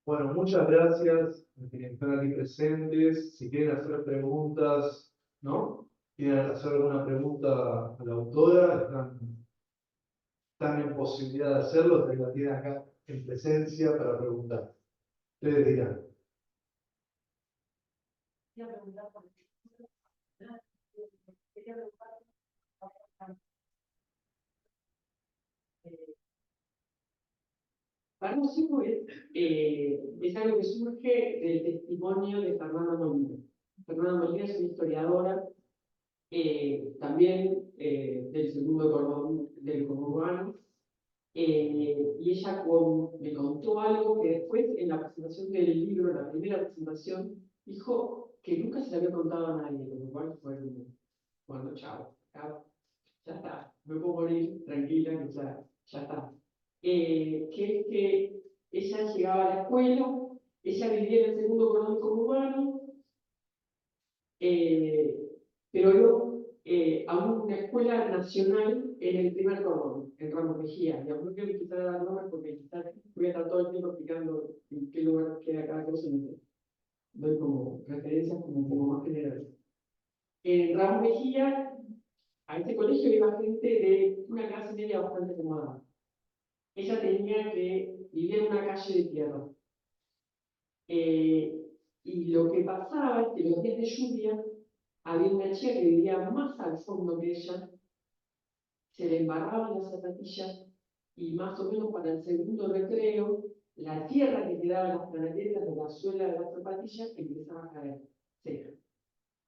Bueno, muchas gracias a quienes están aquí presentes. Si quieren hacer preguntas, ¿no? ¿Quieren hacer alguna pregunta a la autora? Están en posibilidad de hacerlo, que la tienen acá en presencia para preguntar. Ustedes dirán. Para nosotros es algo que surge del testimonio de Fernanda Molina. Fernanda Molina es una historiadora también del segundo cordón del conurbano, y ella me contó algo que después en la presentación del libro, en la primera presentación, dijo que nunca se le había contado a nadie, con lo cual fue bueno, chao, ya está, me puedo morir tranquila, que ya está. Que es que ella llegaba a la escuela, ella vivía en el segundo cordón conurbano, pero yo a una escuela nacional en el primer cordón, en Ramos Mejía. Y no quiero quizás dar nombres porque quizás voy a estar todo el tiempo explicando en qué lugar queda cada cosa, y doy como referencias como un poco más generales. En Ramos Mejía, a este colegio iba gente de una clase media bastante acomodada. Ella tenía que vivir en una calle de tierra. Y lo que pasaba es que los días de lluvia había una chica que vivía más al fondo que ella, se le embarraban las zapatillas y más o menos para el segundo recreo, la tierra que quedaba en las granaderas de la suela de las zapatillas empezaba a caer seca.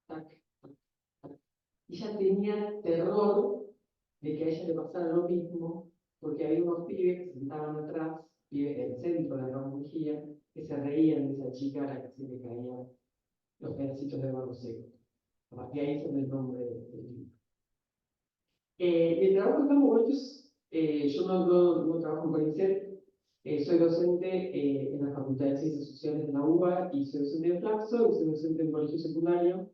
Tac, tac, tac. Y ella tenía terror de que a ella le pasara lo mismo, porque había unos pibes que se sentaban atrás, pibes del centro de la Mejía, que se reían de esa chica a la que se le caían los pedacitos de barro seco. Y ahí se el nombre del libro. El trabajo de campo, bueno, yo no trabajo en CONICET, soy docente en la Facultad de Ciencias Sociales de la UBA y soy docente de Flaxo y soy docente en colegio secundario,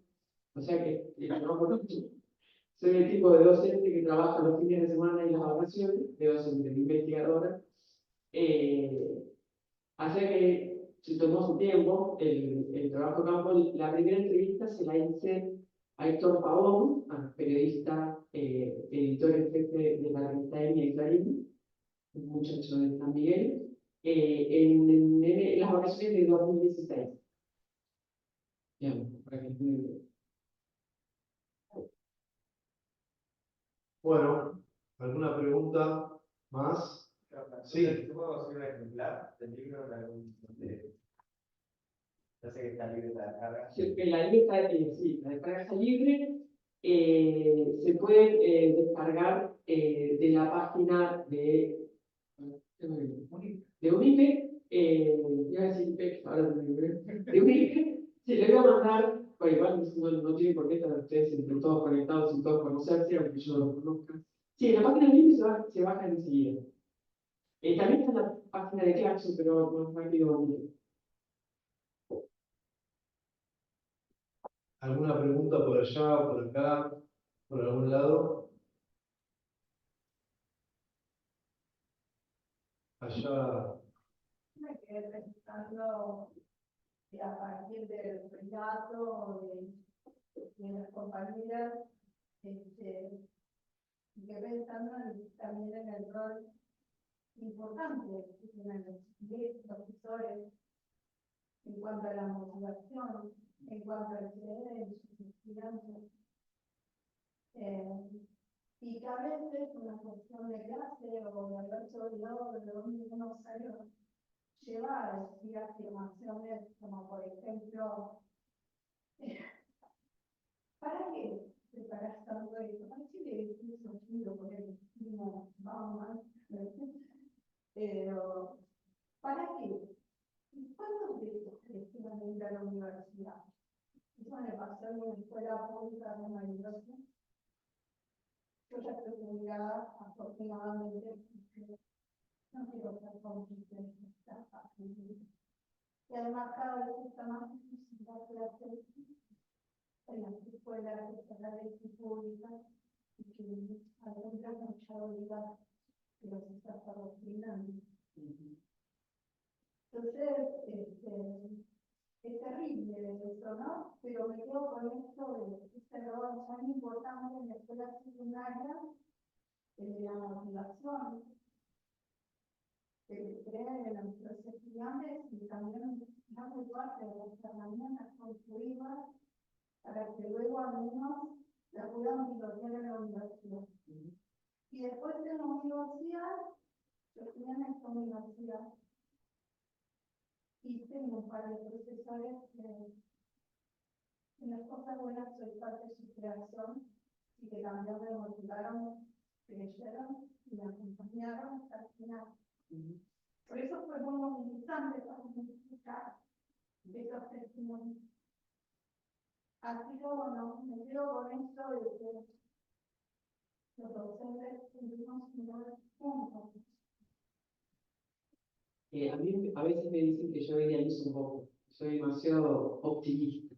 o sea que trabajo mucho. Soy el tipo de docente que trabaja los fines de semana y las vacaciones, de docente, de investigadora. Así que se tomó su tiempo el trabajo de campo. La primera entrevista se la hice a Héctor Pavón, periodista, editor en jefe de la revista Emi y Clarín, un muchacho de San Miguel, en las vacaciones de 2016. Bien, para que estén. Bueno, ¿alguna pregunta más? Sí. ¿Yo puedo hacer un ejemplar del libro de algún ya sé que está libre la descarga? La lista sí, la descarga está libre. Se puede descargar de la página de UNIPE, iba a decir IPE, ahora de UNIPE, sí, le voy a mandar, bueno, igual no tiene por qué estar ustedes entre todos conectados y todos conocerse, aunque yo no lo conozca. Sí, en la página de UNIPE se baja enseguida. También está en la página de Claxo, pero más rápido. ¿Alguna pregunta por allá, por acá, por algún lado? Allá. Me quedé pensando que a partir del relato de las compañeras, me quedé pensando también en el rol importante que tienen los profesores en cuanto a la motivación, en cuanto al creer en sus estudiantes. Y que a veces una cuestión de clase o de haber olvidado de dónde uno salió, lleva a decir afirmaciones como, por ejemplo, ¿para qué preparas tanto esto? ¿Para qué le decís sentido por el destino? Vamos, pero ¿para qué? ¿Y cuántos de estos crees que ir a la universidad? Eso me pasó en una escuela pública de maravillosa. Yo ya estoy obligada, afortunadamente, porque no quiero ser cómplice de esta Y además cada vez está más difícil dar clases en las escuelas estatales y públicas, y que encuentran mucha habilidad que los está adoctrinando. Entonces, es terrible eso, ¿no? Pero me quedo con esto de este rol tan importante en la escuela secundaria, de la motivación, de creer en nuestros estudiantes y también damos parte de las herramientas construidas para que luego al menos la puedan pilotear en la universidad. Y después en la universidad, yo estudié en esta universidad y tengo un par de profesores que en las cosas buenas soy parte de su creación y que también me motivaron, creyeron y me acompañaron hasta el final. Por eso fue muy movilizante para escuchar esos testimonios. Así que bueno, me quedo con esto de que los docentes tuvimos un rol juntos. A mí a veces me dicen que yo idealizo un poco, soy demasiado optimista.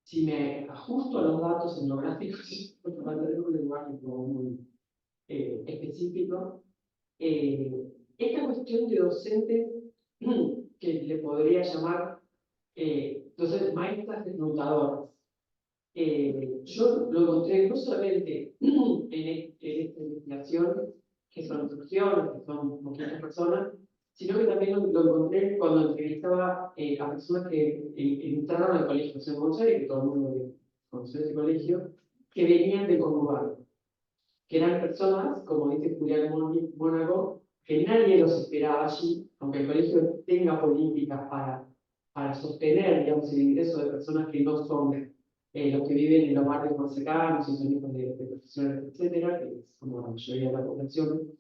Si me ajusto a los datos etnográficos, porque va a tener un lenguaje como muy específico, esta cuestión de docentes que le podría llamar docentes maestras reclutadoras, yo lo encontré no solamente en esta investigación, que son instrucciones, que son poquitas personas, sino que también lo encontré cuando entrevistaba a personas que entraron al colegio José González, que todo el mundo conoce ese colegio, que venían de conurbano, que eran personas, como dice Julián Mónaco, que nadie los esperaba allí, aunque el colegio tenga políticas para sostener, digamos, el ingreso de personas que no son los que viven en los barrios más cercanos, y son hijos de profesionales, etcétera, que es como la mayoría de la población.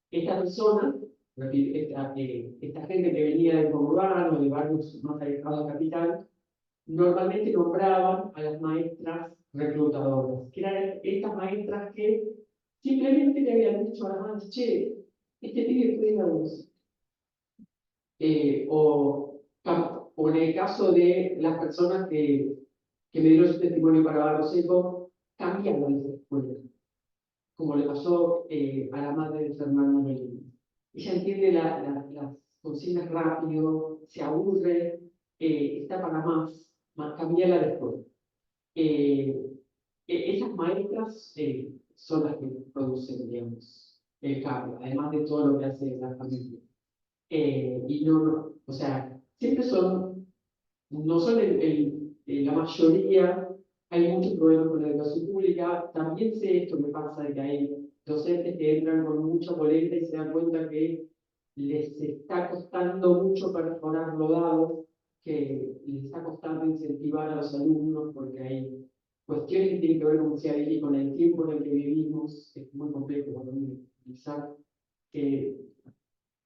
Estas personas, esta gente que venía del conurbano, de barrios más alejados de la capital, normalmente nombraban a las maestras reclutadoras, que eran estas maestras que simplemente le habían dicho a las madres, che, este pibe puede ir a luz. O en el caso de las personas que me dieron su testimonio para Barro Seco, cambiaron de escuela, como le pasó a la madre de Fernando Melina. Ella entiende las consignas rápido, se aburre, está para más cambiarla después. Esas maestras son las que producen, digamos, el cambio, además de todo lo que hace la familia. Y o sea, siempre no son la mayoría, hay muchos problemas con la educación pública. También sé esto que pasa, de que hay docentes que entran con mucha polenta y se dan cuenta que les está costando mucho perforar los dados, que les está costando incentivar a los alumnos, porque hay cuestiones que tienen que ver, como decía Vicky, con el tiempo en el que vivimos. Es muy complejo para mí utilizar,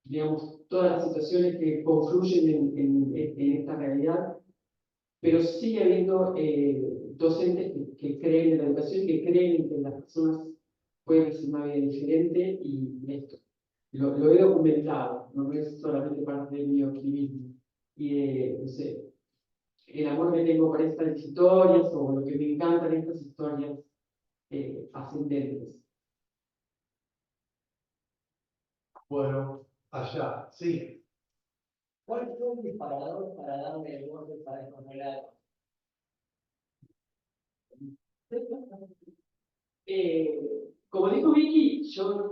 digamos, todas las situaciones que confluyen en esta realidad, pero sigue habiendo docentes que creen en la educación, que creen en que las personas pueden hacer una vida diferente, y esto lo he documentado, no es solamente parte de mi optimismo y no sé, el amor que tengo por estas historias, o lo que me encantan estas historias ascendentes. Bueno, allá, sí. ¿Cuál fue el disparador para darle el borde para descongelar? Como dijo Vicky, yo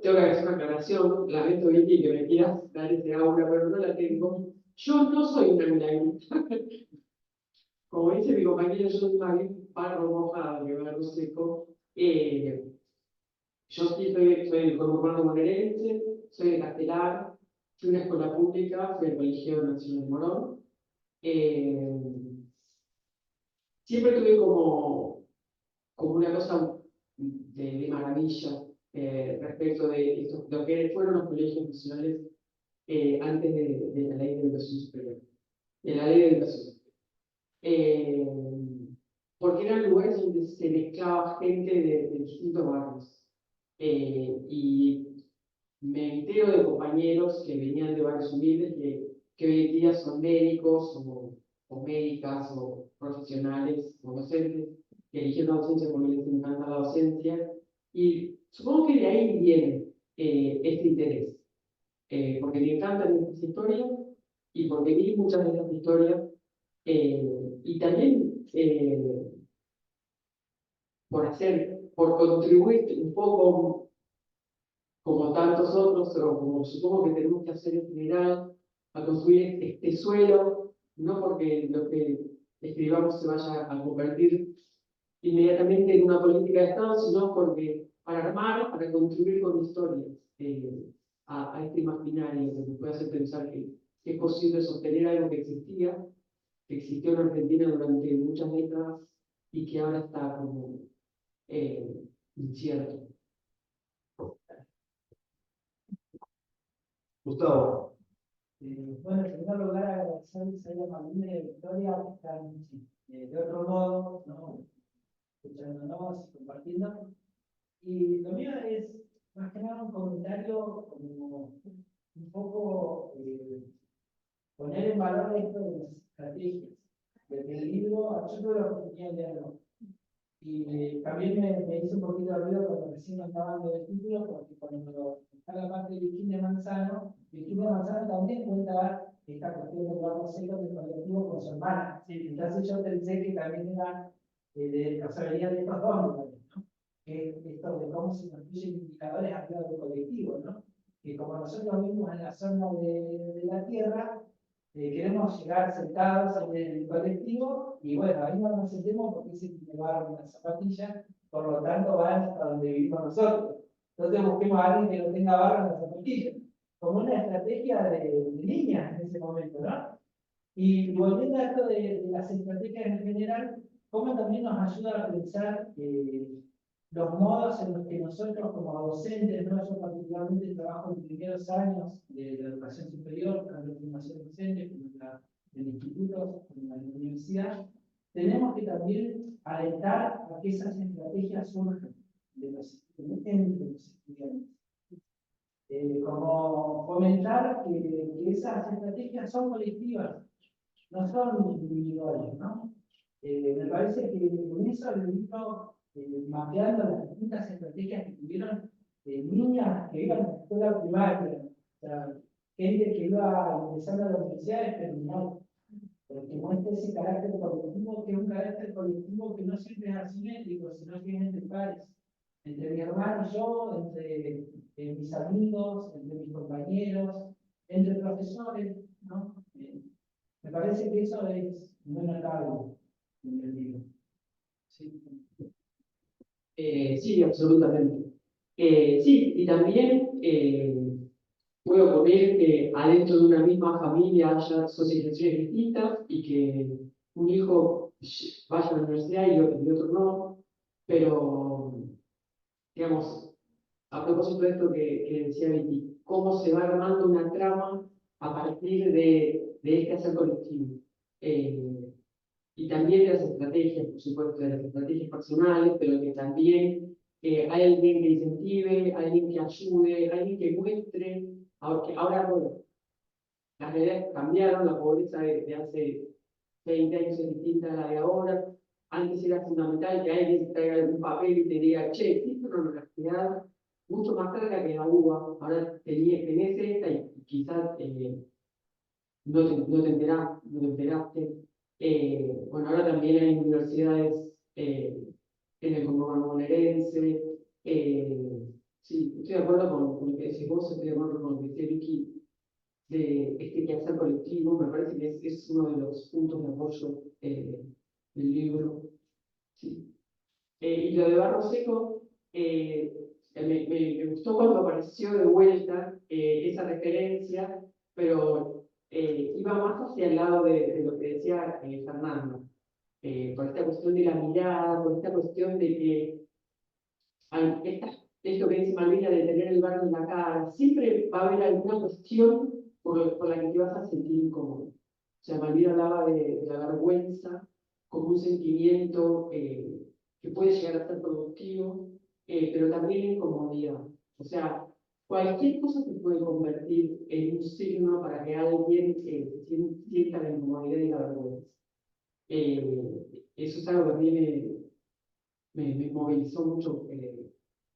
tengo que hacer una aclaración. Lamento, Vicky, que me quieras dar ese aura, pero no la tengo. Yo no soy una milagrista. Como dice mi compañero, yo soy más bien barro mojado que barro seco. Yo sí soy del conurbano bonaerense, soy de Castelar, fui a una escuela pública, fui al Colegio Nacional de Morón. Siempre tuve como una cosa de maravilla respecto de lo que fueron los colegios nacionales antes de la ley de educación superior, de la ley de educación superior. Porque eran lugares donde se mezclaba gente de distintos barrios. Y me entero de compañeros que venían de barrios humildes que hoy en día son médicos o médicas o profesionales o docentes que eligieron la docencia porque les encanta la docencia. Y supongo que de ahí viene este interés, porque me encantan estas historias y porque vi muchas de estas historias y también por contribuir un poco como tantos otros, o como supongo que tenemos que hacer en general, a construir este suelo, no porque lo que escribamos se vaya a convertir inmediatamente en una política de Estado, sino porque para armar, para contribuir con historias a este imaginario que nos puede hacer pensar que es posible sostener algo que existió en Argentina durante muchas décadas y que ahora está como incierto. Gustavo, Bueno, en primer lugar, agradecer a Isaías Martínez de Victoria por estar de otro modo, ¿no? Escuchándonos y compartiendo. Y lo mío es más que nada un comentario como un poco poner en valor esto de las estrategias. Desde el libro, yo tuve la oportunidad de leerlo. Y también me hizo un poquito de ruido cuando recién estaban del título, porque cuando está la parte de Virginia Manzano también cuenta esta cuestión de Eduardo Seco del colectivo con su hermana. Sí, entonces yo pensé que también era de responsabilidad de estos dos lugares, ¿no? Esto de cómo se construyen indicadores arriba del colectivo, ¿no? Que como nosotros vivimos en la zona de la tierra, queremos llegar sentados en el colectivo y bueno, ahí no nos sentemos porque ese tiene barro en la zapatilla, por lo tanto va hasta donde vivimos nosotros. Entonces busquemos a alguien que no tenga barro en la zapatilla, como una estrategia de línea en ese momento, ¿no? Y volviendo a esto de las estrategias en general, cómo también nos ayuda a pensar los modos en los que nosotros como docentes, ¿no? Yo particularmente trabajo en primeros años de la educación superior, tanto en formación docente como en el instituto, como en la universidad, tenemos que también alentar a que esas estrategias surjan entre los estudiantes. Como fomentar que esas estrategias son colectivas, no son individuales, ¿no? Me parece que en eso el libro, mapeando las distintas estrategias que tuvieron niñas que iban a la escuela primaria, o sea, gente que iba empezando a la universidad y terminal, pero que muestra ese carácter colectivo, que es un carácter colectivo que no siempre es asimétrico, sino que es entre pares, entre mi hermano y yo, entre mis amigos, entre mis compañeros, entre profesores, ¿no? Me parece que eso es muy notable en el libro. Sí. Sí, absolutamente. Sí, y también puede ocurrir que adentro de una misma familia haya socializaciones distintas y que un hijo vaya a la universidad y otro no, pero, digamos, a propósito de esto que decía Vicky, cómo se va armando una trama a partir de este hacer colectivo. Y también de las estrategias, por supuesto, de las estrategias personales, pero que también hay alguien que incentive, alguien que ayude, alguien que muestre, ahora bueno, las realidades cambiaron, la pobreza de hace 20 años es distinta a la de ahora. Antes era fundamental que alguien traiga un papel y te diga, che, existe una universidad mucho más cara que la UBA, ahora tenés esta y quizás no te enteraste. Bueno, ahora también hay universidades en el conurbano bonaerense. Sí, estoy de acuerdo con lo que decís vos, estoy de acuerdo con lo que dice Vicky de este quehacer colectivo, me parece que es uno de los puntos de apoyo del libro. Sí. Y lo de Barro Seco, me gustó cuando apareció de vuelta esa referencia, pero iba más hacia el lado de lo que decía Fernando, por esta cuestión de la mirada, por esta cuestión de que esto que dice Malvina de tener el barro en la cara, siempre va a haber alguna cuestión por la que te vas a sentir incómodo. O sea, Malvina hablaba de la vergüenza como un sentimiento que puede llegar a ser productivo, pero también incomodidad. O sea, cualquier cosa se puede convertir en un signo para que alguien sienta la incomodidad y la vergüenza. Eso es algo que a mí me movilizó mucho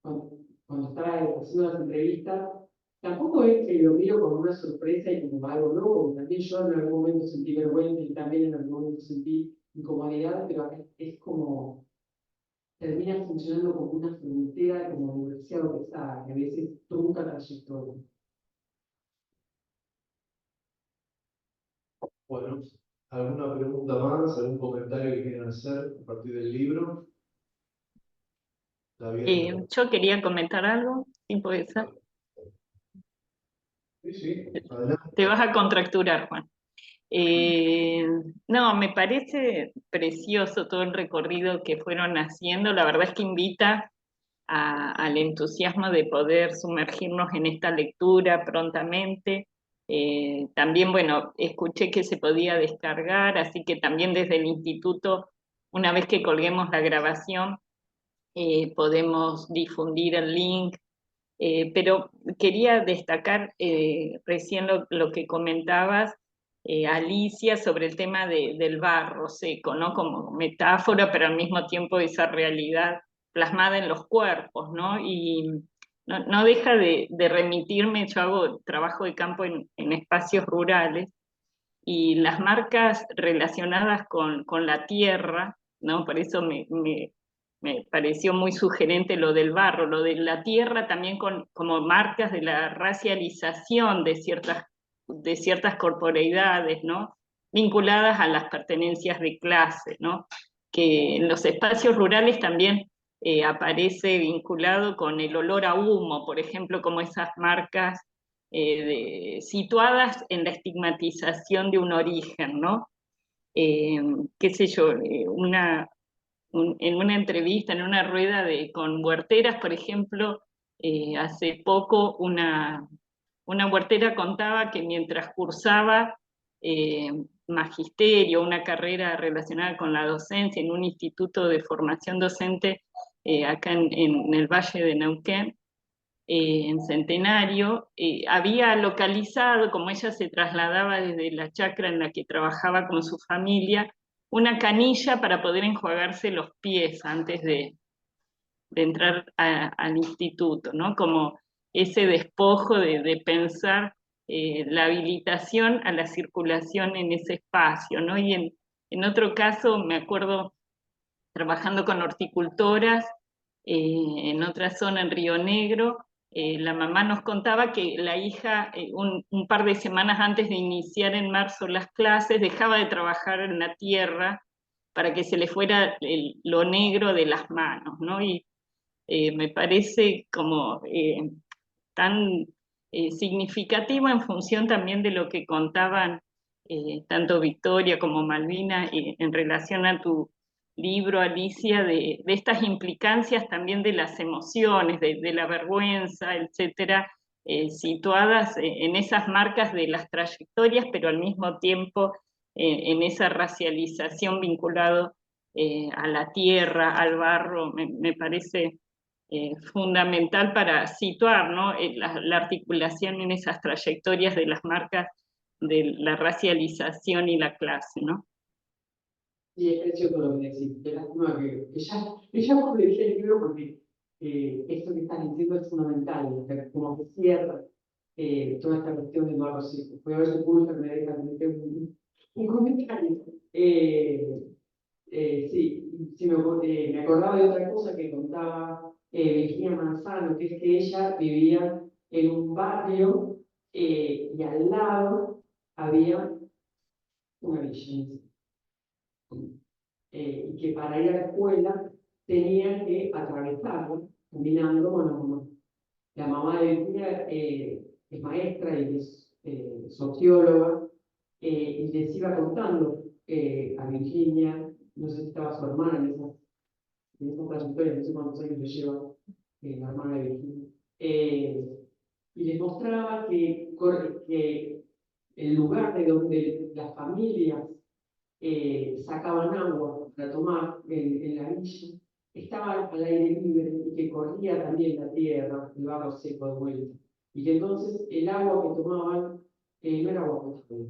cuando estaba haciendo las entrevistas. Tampoco es que lo miro como una sorpresa y como algo nuevo, porque también yo en algún momento sentí vergüenza y también en algún momento sentí incomodidad, pero es como, termina funcionando como una frontera, como demasiado pesada, que a veces trunca trayectoria. Bueno, ¿alguna pregunta más? ¿Algún comentario que quieran hacer a partir del libro? Está bien. Yo quería comentar algo, ¿sí puede ser? Sí, adelante. Te vas a contracturar, Juan. No, me parece precioso todo el recorrido que fueron haciendo. La verdad es que invita al entusiasmo de poder sumergirnos en esta lectura prontamente. También, bueno, escuché que se podía descargar, así que también desde el instituto, una vez que colguemos la grabación, podemos difundir el link. Pero quería destacar recién lo que comentabas, Alicia, sobre el tema del barro seco, ¿no? Como metáfora, pero al mismo tiempo esa realidad plasmada en los cuerpos, ¿no? Y no deja de remitirme, yo hago trabajo de campo en espacios rurales, y las marcas relacionadas con la tierra, ¿no? Por eso me pareció muy sugerente lo del barro, lo de la tierra también como marcas de la racialización de ciertas corporeidades, ¿no? Vinculadas a las pertenencias de clase, ¿no? Que en los espacios rurales también aparece vinculado con el olor a humo, por ejemplo, como esas marcas situadas en la estigmatización de un origen, ¿no? Qué sé yo, en una entrevista, en una rueda con huerteras, por ejemplo, hace poco una huertera contaba que mientras cursaba magisterio, una carrera relacionada con la docencia en un instituto de formación docente acá en el Valle de Neuquén, en Centenario, había localizado, como ella se trasladaba desde la chacra en la que trabajaba con su familia, una canilla para poder enjuagarse los pies antes de entrar al instituto, ¿no? Como ese despojo de pensar la habilitación a la circulación en ese espacio, ¿no? Y en otro caso, me acuerdo trabajando con horticultoras, en otra zona en Río Negro, la mamá nos contaba que la hija, un par de semanas antes de iniciar en marzo las clases, dejaba de trabajar en la tierra para que se le fuera lo negro de las manos, ¿no? Y me parece como tan significativo en función también de lo que contaban tanto Victoria como Malvina en relación a tu libro, Alicia, de estas implicancias también de las emociones, de la vergüenza, etcétera, situadas en esas marcas de las trayectorias, pero al mismo tiempo en esa racialización vinculado a la tierra, al barro. Me parece fundamental para situar, ¿no? La articulación en esas trayectorias de las marcas de la racialización y la clase, ¿no? Sí, es precioso lo que decís. Qué lástima que ya por leer el libro, porque esto que estás diciendo es fundamental, como que cierra toda esta cuestión del barro seco. Voy a ver si Pulsar me deja meter un comentario. Sí, me acordaba de otra cosa que contaba Virginia Manzano, que es que ella vivía en un barrio y al lado había una villa. Y que para ir a la escuela tenía que atravesarlo caminando. Bueno, la mamá de Virginia es maestra y es socióloga, y les iba contando a Virginia, no sé si estaba su hermana en esa trayectoria, no sé cuántos años le lleva la hermana de Virginia, y les mostraba que el lugar de donde las familias sacaban agua para tomar en la villa, estaba al aire libre y que corría también la tierra, el barro seco de vuelta. y que entonces el agua que tomaban no era agua potable,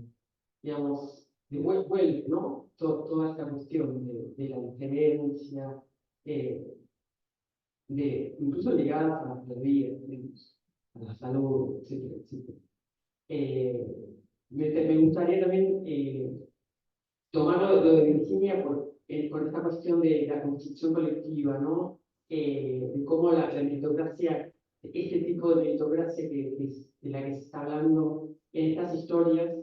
digamos, vuelve, ¿no? Toda esta cuestión de la diferencia, incluso ligadas a la vida, digamos, a la salud, etcétera, etcétera. Me gustaría también tomar lo de Virginia por esta cuestión de la construcción colectiva, ¿no? De cómo la meritocracia, este tipo de meritocracia de la que se está hablando en estas historias,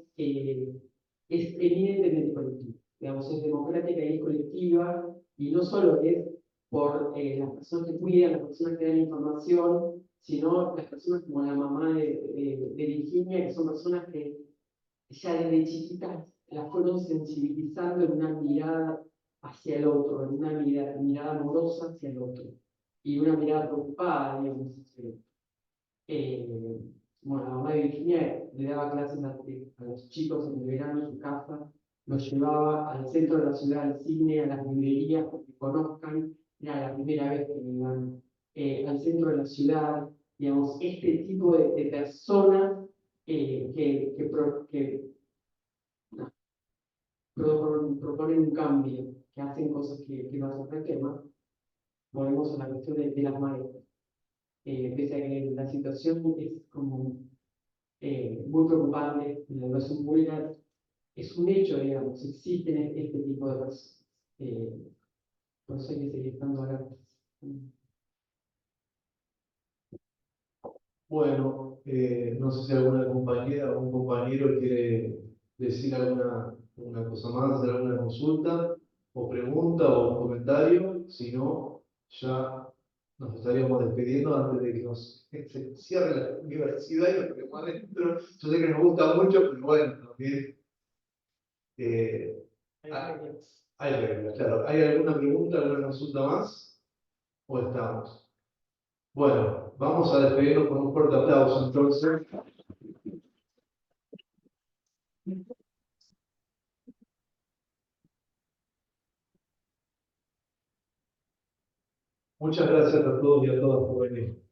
es evidentemente colectiva. Digamos, es democrática y es colectiva, y no solo es por las personas que cuidan, las personas que dan información, sino las personas como la mamá de Virginia, que son personas que ya desde chiquitas las fueron sensibilizando en una mirada hacia el otro, en una mirada amorosa hacia el otro, y una mirada preocupada, digamos, hacia el otro. Bueno, la mamá de Virginia le daba clases a los chicos en el verano en su casa, los llevaba al centro de la ciudad, al cine, a las librerías, para que conozcan, era la primera vez que iban al centro de la ciudad, digamos, este tipo de personas que proponen un cambio, que hacen cosas que no hacen el tema. Volvemos a la cuestión de las maestras. Pese a que la situación es como muy preocupante en la educación pública, es un hecho, digamos, existen este tipo de personas. Por eso hay que seguir estando acá. Bueno, no sé si alguna compañera o un compañero quiere decir alguna cosa más, hacer alguna consulta o pregunta o comentario. Si no, ya nos estaríamos despidiendo antes de que se cierre la universidad y nos quedemos adentro. Yo sé que nos gusta mucho, pero bueno, también hay reglas, claro. ¿Hay alguna pregunta, alguna consulta más? ¿O estamos? Bueno, vamos a despedirnos con un fuerte aplauso entonces. Muchas gracias a todos y a todas por venir.